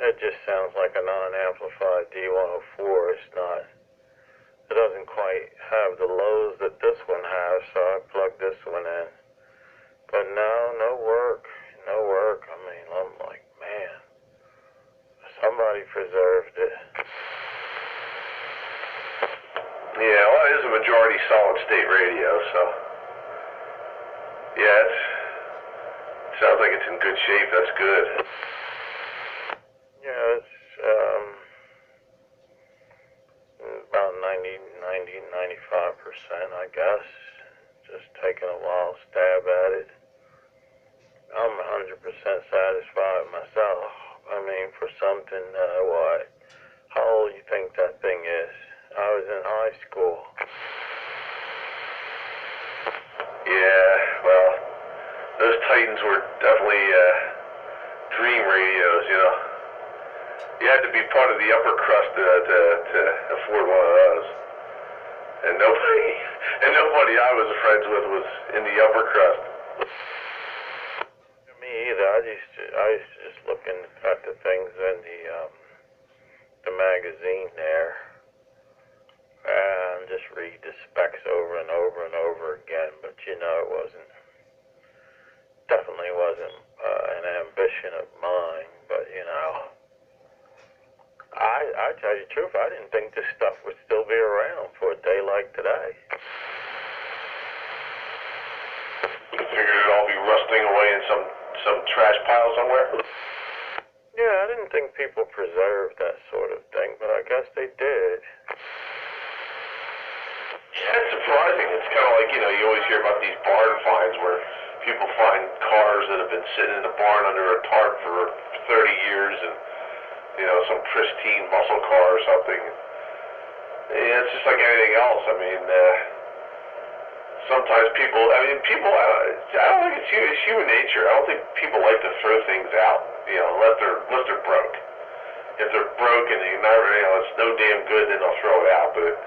it just sounds like a non-amplified D104. It's not, it doesn't quite have the lows that this one has, so I plugged this one in. But no work. I mean, I'm like, man, somebody preserved it. Yeah, well, it is a majority solid state radio, so yeah, it sounds like it's in good shape. That's good. Yeah, it's about 95%, I guess. Just taking a wild stab at it. I'm 100% satisfied myself. I mean, for something, what? How old you think that thing is? I was in high school. Yeah, well, those Titans were definitely dream radios, you know. You had to be part of the upper crust to afford one of those. And nobody I was friends with was in the upper crust. Me either. I used to just looking at the things in the magazine there, and just read the specs over and over and over again. But you know, it definitely wasn't an ambition of mine. But you know, I tell you the truth, I didn't think this stuff would still be around for a day like today. You figured it'd all be rusting away in some trash pile somewhere? Yeah, I didn't think people preserved that sort of thing, but I guess they did. Yeah, it's surprising. It's kind of like, you know, you always hear about these barn finds where people find cars that have been sitting in the barn under a tarp for 30 years and, you know, some pristine muscle car or something. Yeah, it's just like anything else. I mean, sometimes people, I don't think it's human nature. I don't think people like to throw things out, you know, unless they're broke. If they're broke and you know, it's no damn good, then they'll throw it out. But if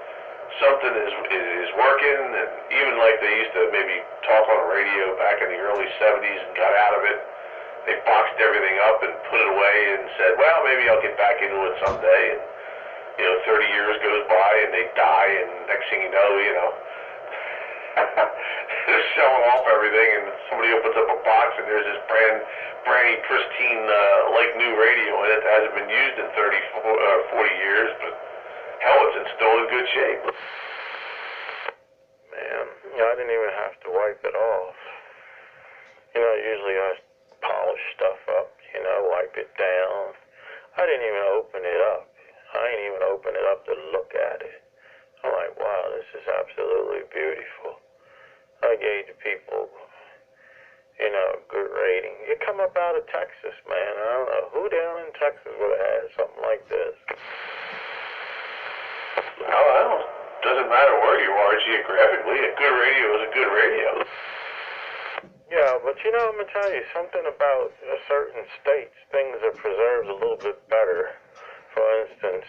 something is working, and even like they used to maybe talk on the radio back in the early 70s and got out of it, they boxed everything up and put it away and said, well, maybe I'll get back into it someday. And, you know, 30 years goes by and they die, and next thing you know, they're selling off everything, and somebody opens up a box and there's this brand pristine, like new radio in it that hasn't been used in 40 years, but hell, it's still in good shape. Man, you know, I didn't even have to wipe it off. You know, usually I polish stuff up, you know, wipe it down. I didn't even open it up. I ain't even open it up to look at it. I'm like, wow, this is absolutely beautiful. I gave the people, you know, a good rating. You come up out of Texas, man. I don't know who down in Texas would have had something like this. Well, doesn't matter where you are geographically. A good radio is a good radio. Yeah, but you know, I'm going to tell you something about certain states. Things are preserved a little bit better. For instance,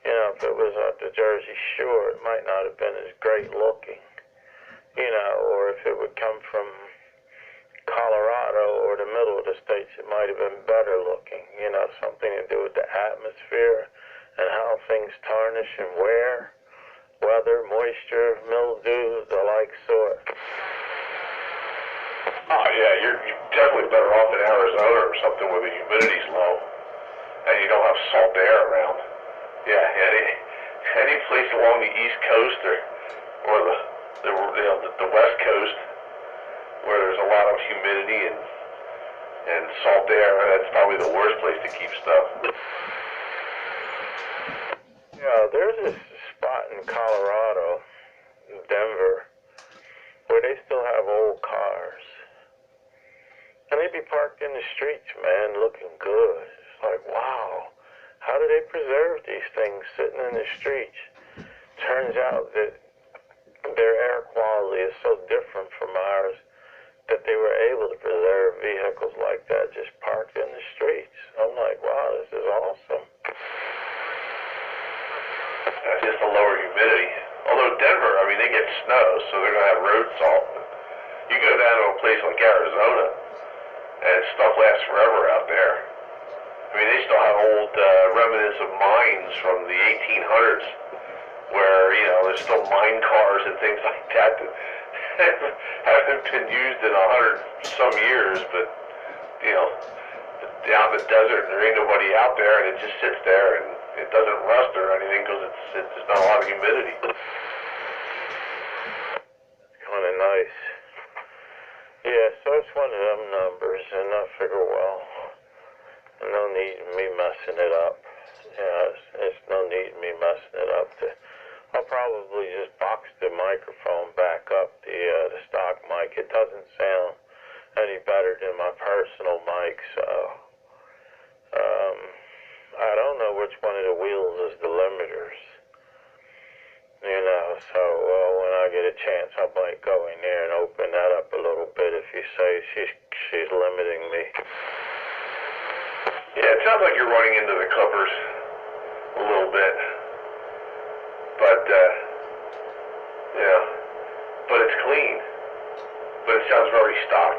you know, if it was at the Jersey Shore, it might not have been as great looking. You know, or if it would come from Colorado or the middle of the states, it might have been better looking. You know, something to do with the atmosphere and how things tarnish and wear, weather, moisture, mildew, the like sort. Oh yeah, you're definitely better off in Arizona or something where the humidity's low and you don't have salt air around. Yeah, any place along the East Coast or the West Coast where there's a lot of humidity and salt air, that's probably the worst place to keep stuff. Yeah, there's this spot in Colorado, Denver, where they still have old cars. And they'd be parked in the streets, man, looking good. It's like, wow, how do they preserve these things sitting in the streets? Turns out that their air quality is so different from ours that they were able to preserve vehicles like that just parked in the streets. I'm like, wow, this is awesome. That's just the lower humidity. Although Denver, I mean, they get snow, so they're going to have road salt. You go down to a place like Arizona, and stuff lasts forever out there. I mean, they still have old remnants of mines from the 1800s where, you know, there's still mine cars and things like that haven't been used in 100-some years, but, you know, out in the desert, there ain't nobody out there, and it just sits there, and it doesn't rust or anything because it's not a lot of humidity. Kind of nice. Yeah, so it's one of them numbers, and I figure, well, no need in me messing it up. Yeah, it's no need in me messing it up. I'll probably just box the microphone back up, the stock mic. It doesn't sound any better than my personal mic, so I don't know which one of the wheels is the limiters. You know, so when I get a chance, I might go in there and open that up a little bit if you say she's limiting me. Yeah, it sounds like you're running into the clippers a little bit. But, yeah, but it's clean. But it sounds very stock.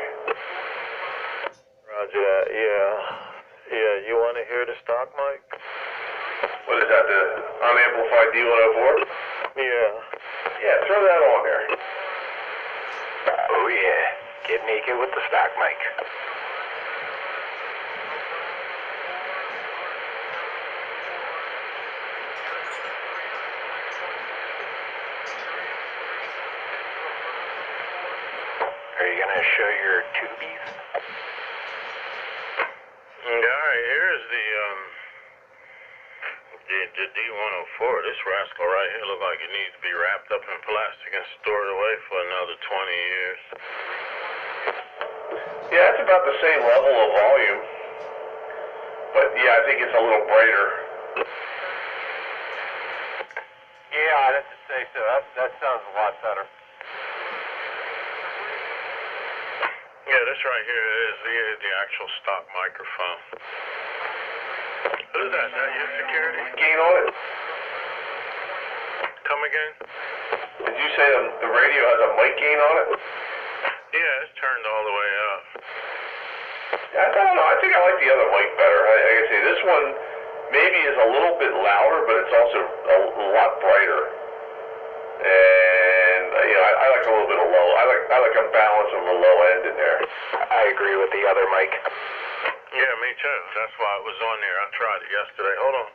Roger, yeah. Yeah, you want to hear the stock mic? What is that, the unamplified D104? Yeah. Yeah, throw that on there. Oh yeah, get naked with the stock mic. Are you gonna show your tubies? Alright, here's the D104. This rascal right here look like it needs to be wrapped up in plastic and stored away for another 20 years. Yeah, it's about the same level of volume. But yeah, I think it's a little brighter. Yeah, I'd have to say so. That sounds a lot better. Yeah, this right here is the actual stock microphone. Who's that? Is that your security? Gain on it? Come again? Did you say the radio has a mic gain on it? Yeah, it's turned all the way up. Yeah, I don't know. I think I like the other mic better. Like I say, this one maybe is a little bit louder, but it's also a lot brighter. And you know, I like a little bit of low. I like a balance of the low end in there. I agree with the other mic. Yeah, me too. That's why it was on there. I tried it yesterday. Hold on.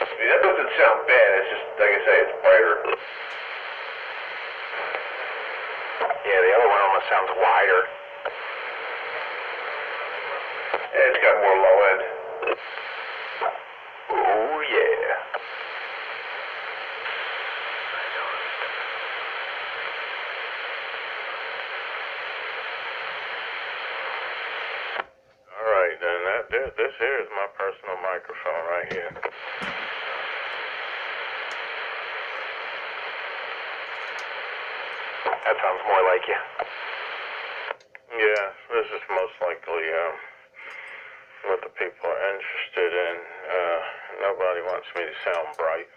I mean, that doesn't sound bad. It's just, like I say, it's brighter. Yeah, the other one almost sounds wider. Yeah, it's got more low end. Oh yeah. All right, then. This here is my personal microphone right here. That sounds more like you. Yeah, this is most likely what the people are interested in. Nobody wants me to sound bright.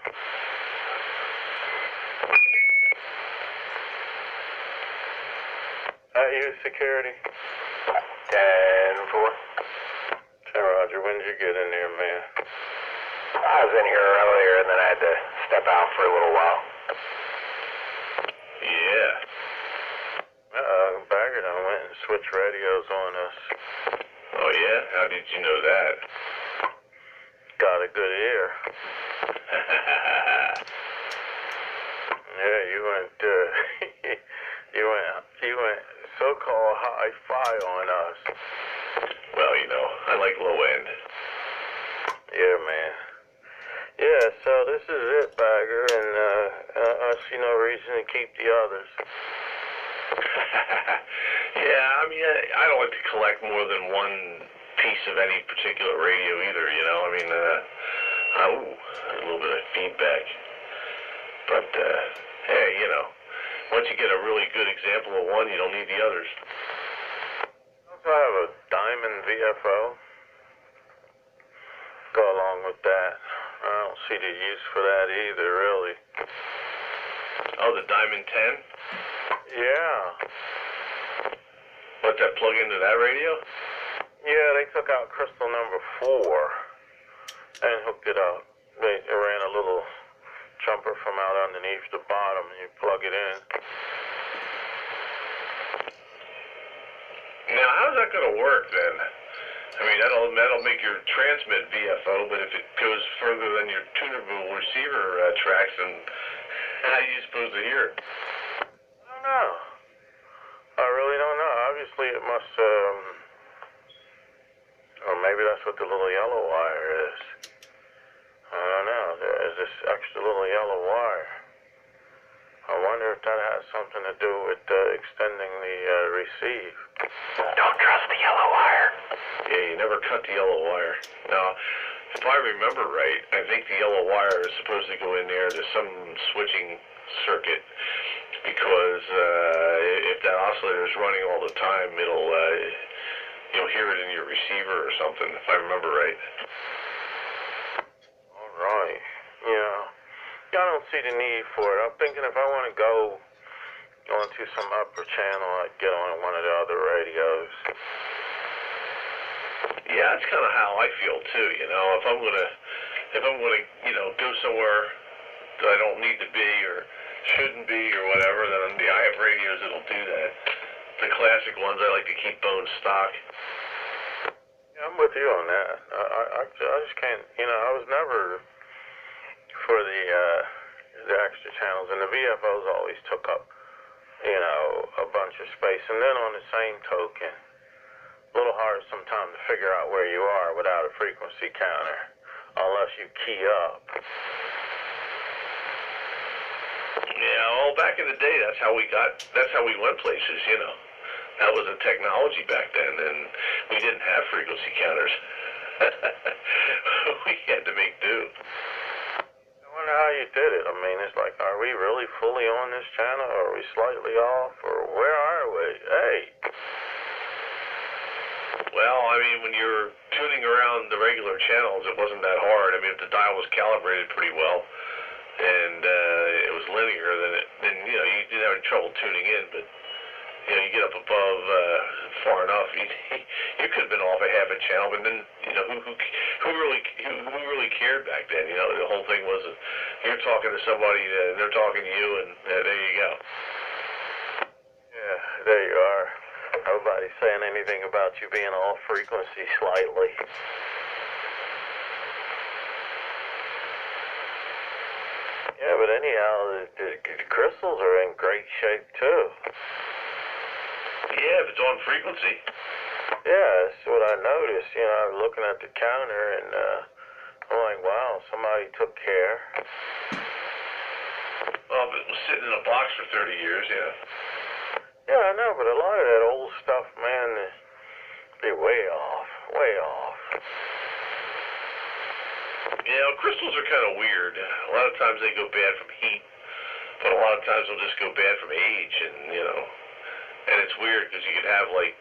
You security? 10-4. Hey, Roger, when did you get in there, man? I was in here earlier and then I had to step out for a little while. Yeah. Bagger done went and switched radios on us. Oh yeah? How did you know that? Got a good ear. Yeah, you went so-called hi-fi on us. Well, you know, I like low end. Yeah, man. Yeah, so this is it, Bagger, and I see no reason to keep the others. Yeah, I mean, I don't like to collect more than one piece of any particular radio either, you know? I mean, a little bit of feedback. But, hey, you know, once you get a really good example of one, you don't need the others. I also have a Diamond VFO. Go along with that. I don't see the use for that either, really. Oh, the Diamond 10? Yeah. What, that plug into that radio? Yeah, they took out crystal number 4 and hooked it up. They ran a little jumper from out underneath the bottom and you plug it in. Now, how's that going to work then? I mean, that'll make your transmit VFO, but if it goes further than your tunable receiver tracks, then how are you supposed to hear it? I don't know. I really don't know. Obviously, it must, or maybe that's what the little yellow wire is. I don't know. There is this extra little yellow wire. I wonder if that has something to do with extending the receive. Don't trust the yellow wire. Yeah, you never cut the yellow wire. Now, if I remember right, I think the yellow wire is supposed to go in there to some switching circuit because if that oscillator is running all the time, you'll hear it in your receiver or something, if I remember right. All right. Yeah. I don't see the need for it. I'm thinking if I want to go onto some upper channel, I'd get on one of the other radios. Yeah, that's kind of how I feel too. You know, if I'm gonna, you know, go somewhere that I don't need to be or shouldn't be or whatever, then I have radios that'll do that. The classic ones I like to keep bone stock. Yeah, I'm with you on that. I just can't, you know, I was never for the extra channels, and the VFOs always took up, you know, a bunch of space. And then on the same token, a little hard sometimes to figure out where you are without a frequency counter, unless you key up. Yeah, well, back in the day, that's how we went places, you know. That was the technology back then, and we didn't have frequency counters. We had to make do. I wonder how you did it. I mean, it's like, are we really fully on this channel, or are we slightly off, or where are we? Hey! Well, I mean, when you're tuning around the regular channels, it wasn't that hard. I mean, if the dial was calibrated pretty well, and it was linear, then you know, you didn't have any trouble tuning in, but you know, you get up above far enough, you could have been off a half a channel, but then, you know, who really cared back then? You know, the whole thing was you're talking to somebody and they're talking to you, and there you go. Yeah, there you are. Nobody's saying anything about you being off frequency slightly. Yeah, but anyhow, the crystals are in great shape too. Yeah, if it's on frequency. Yeah, that's what I noticed. You know, I was looking at the counter, and I'm like, wow, somebody took care. Well, if it was sitting in a box for 30 years, yeah. Yeah, I know, but a lot of that old stuff, man, be way off, way off. Yeah, well, crystals are kind of weird. A lot of times they go bad from heat, but a lot of times they'll just go bad from age, and, you know, and it's weird because you could have, like,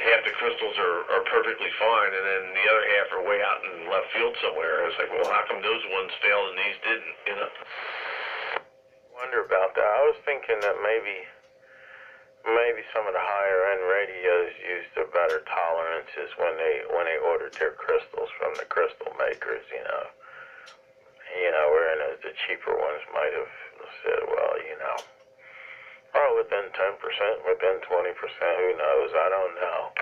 half the crystals are perfectly fine, and then the other half are way out in left field somewhere. It's like, well, how come those ones failed and these didn't, you know? Wonder about that. I was thinking that maybe some of the higher end radios used a better tolerances when they ordered their crystals from the crystal makers, you know. Whereas the cheaper ones might have said, well, you know, oh, within 10%, within 20%, who knows? I don't know.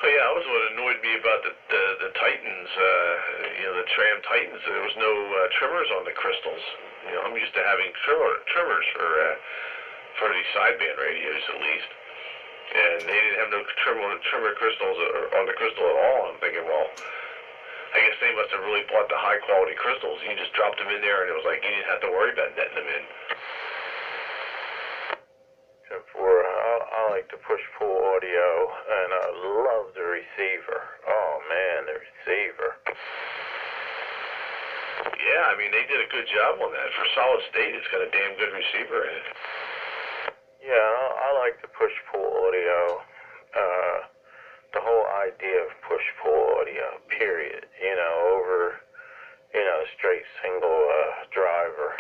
Oh yeah, that was what annoyed me about the Titans, you know, the Tram Titans. There was no trimmers on the crystals. You know, I'm used to having trimmers for these sideband radios at least, and they didn't have no trimmer crystals on the crystal at all. I'm thinking, well, I guess they must have really bought the high quality crystals. You just dropped them in there, and it was like you didn't have to worry about netting them in. Except for I like to push-pull audio, and I love the receiver. Oh man, the receiver. Yeah, I mean, they did a good job on that. For solid state, it's got a damn good receiver in it. Yeah, I like the push-pull audio. The whole idea of push-pull audio, period. You know, over, you know, straight single driver.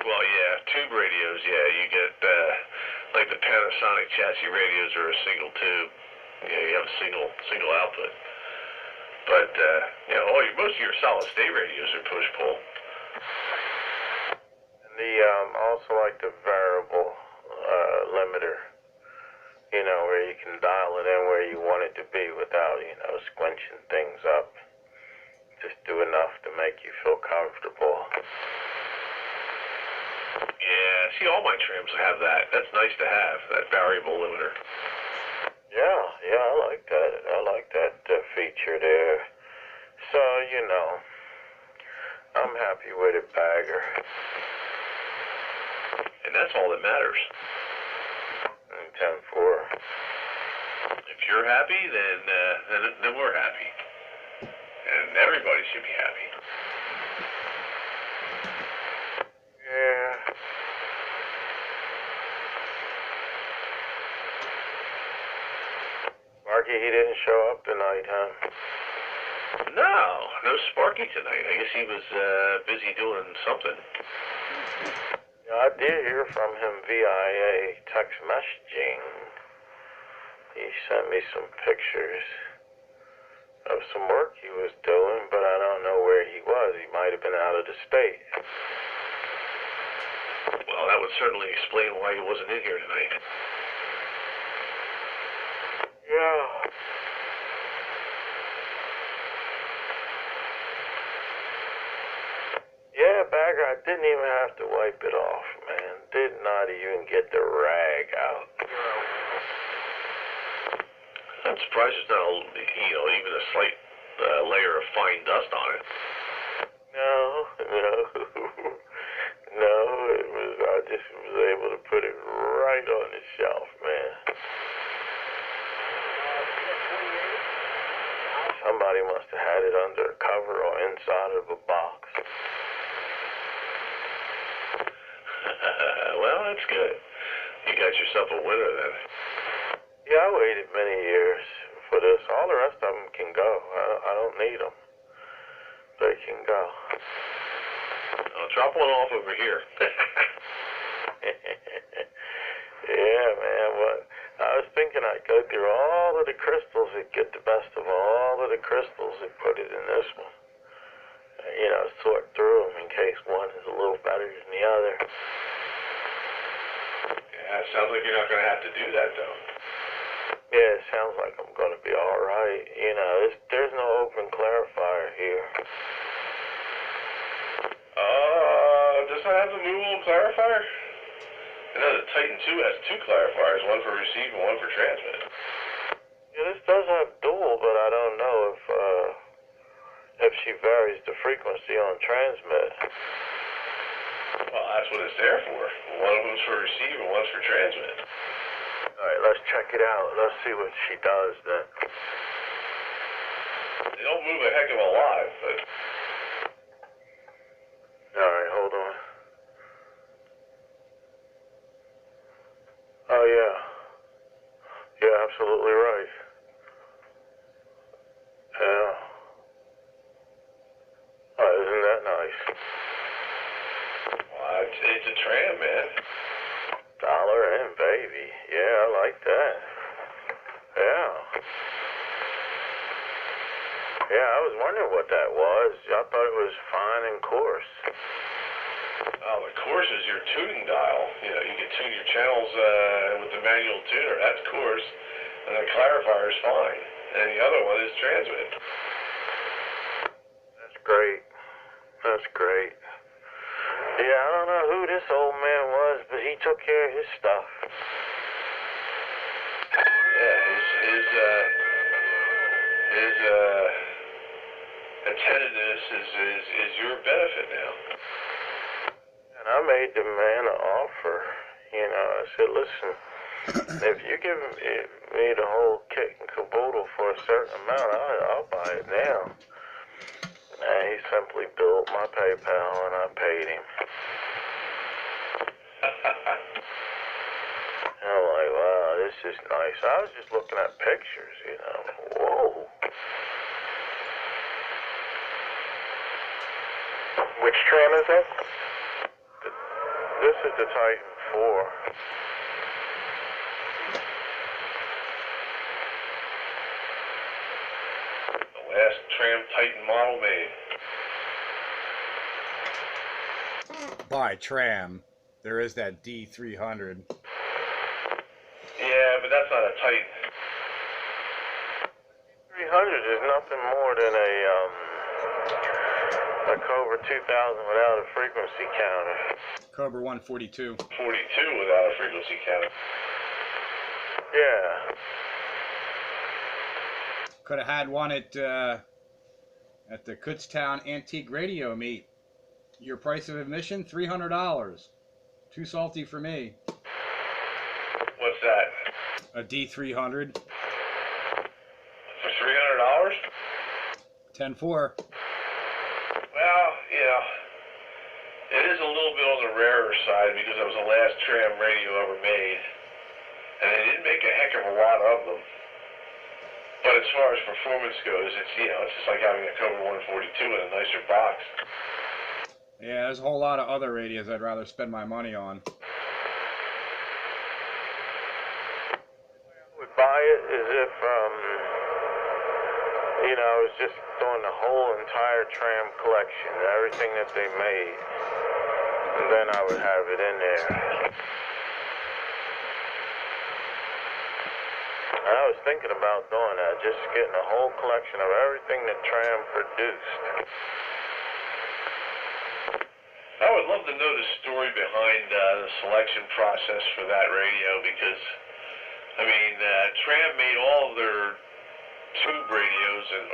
Well, yeah, tube radios, yeah, you get, like the Panasonic chassis radios are a single tube. Yeah, you have a single output. But, you know, most of your solid state radios are push-pull. And also like the variable limiter, you know, where you can dial it in where you want it to be without, you know, squinching things up. Just do enough to make you feel comfortable. Yeah, see, all my trams have that. That's nice to have, that variable limiter. Yeah, I like that. I like that feature there. So, you know, I'm happy with it, Bagger. And that's all that matters. 10-4. If you're happy, then we're happy. And everybody should be happy. Yeah. Sparky, he didn't show up tonight, huh? No Sparky tonight. I guess he was busy doing something. I did hear from him via text messaging. He sent me some pictures of some work he was doing, but I don't know where he was. He might have been out of the state. Well, that would certainly explain why he wasn't in here tonight. Yeah. Yeah, Bagger, I didn't even have to wipe it off, man. Did not even get the rag out. I'm surprised there's not, even a slight layer of fine dust on it. No. No, I just was able to put it right on the shelf, man. Somebody must have had it under a cover or inside of a box. Well, that's good. You got yourself a winner then. Yeah, I waited many years for this. All the rest of them can go. I don't need them. They can go. I'll drop one off over here. Yeah, man. Well, I was thinking I'd go through all of the crystals and get the best of all of the crystals and put it in this one. Sort through them in case one is a little better than the other. Yeah, it sounds like you're not going to have to do that, though. Yeah, it sounds like I'm going to be all right. There's no open clarifier here. Does that have the movable clarifier? I know the Titan 2 has two clarifiers, one for receive and one for transmit. Yeah, this does have dual, but I don't know if she varies the frequency on transmit. Well, that's what it's there for. One of them's for receive and one's for transmit. All right, let's check it out. Let's see what she does then. They don't move a heck of a lot, but... All right, hold on. Oh, yeah. You're absolutely right. Yeah. Oh, isn't that nice? Well, it's a tram, man. Dollar and baby. Yeah, I like that. Yeah. Yeah, I was wondering what that was. I thought it was fine and coarse. Oh, the coarse is your tuning dial. You can tune your channels with the manual tuner. That's coarse. And the clarifier is fine. And the other one is transmit. That's great. That's great. Yeah, I don't know who this old man was, but he took care of his stuff. Yeah, his attentiveness is your benefit now. And I made the man an offer. I said, listen, if you give me the whole kit and caboodle for a certain amount, I'll buy it now. And he simply billed my PayPal and I paid him. And I'm like, wow, this is nice. I was just looking at pictures, Whoa. Which tram is it? This is the Titan 4. The last tram Titan model made. By tram, there is that D300. Yeah, but that's not a Titan. 300 is nothing more than a Cobra 2000 without a frequency counter. Cobra 142. 42 without a frequency counter. Yeah. Could have had one at the Kutztown Antique Radio meet. Your price of admission, $300. Too salty for me. What's that? A D300. For $300? 10-4. Well, it is a little bit on the rarer side because it was the last tram radio ever made. And they didn't make a heck of a lot of them. But as far as performance goes, it's just like having a Cobra 142 in a nicer box. Yeah, there's a whole lot of other radios I'd rather spend my money on. Would buy it as if, I was just doing the whole entire tram collection, everything that they made, and then I would have it in there. And I was thinking about doing that, just getting a whole collection of everything that Tram produced. I would love to know the story behind the selection process for that radio because, Tram made all of their tube radios and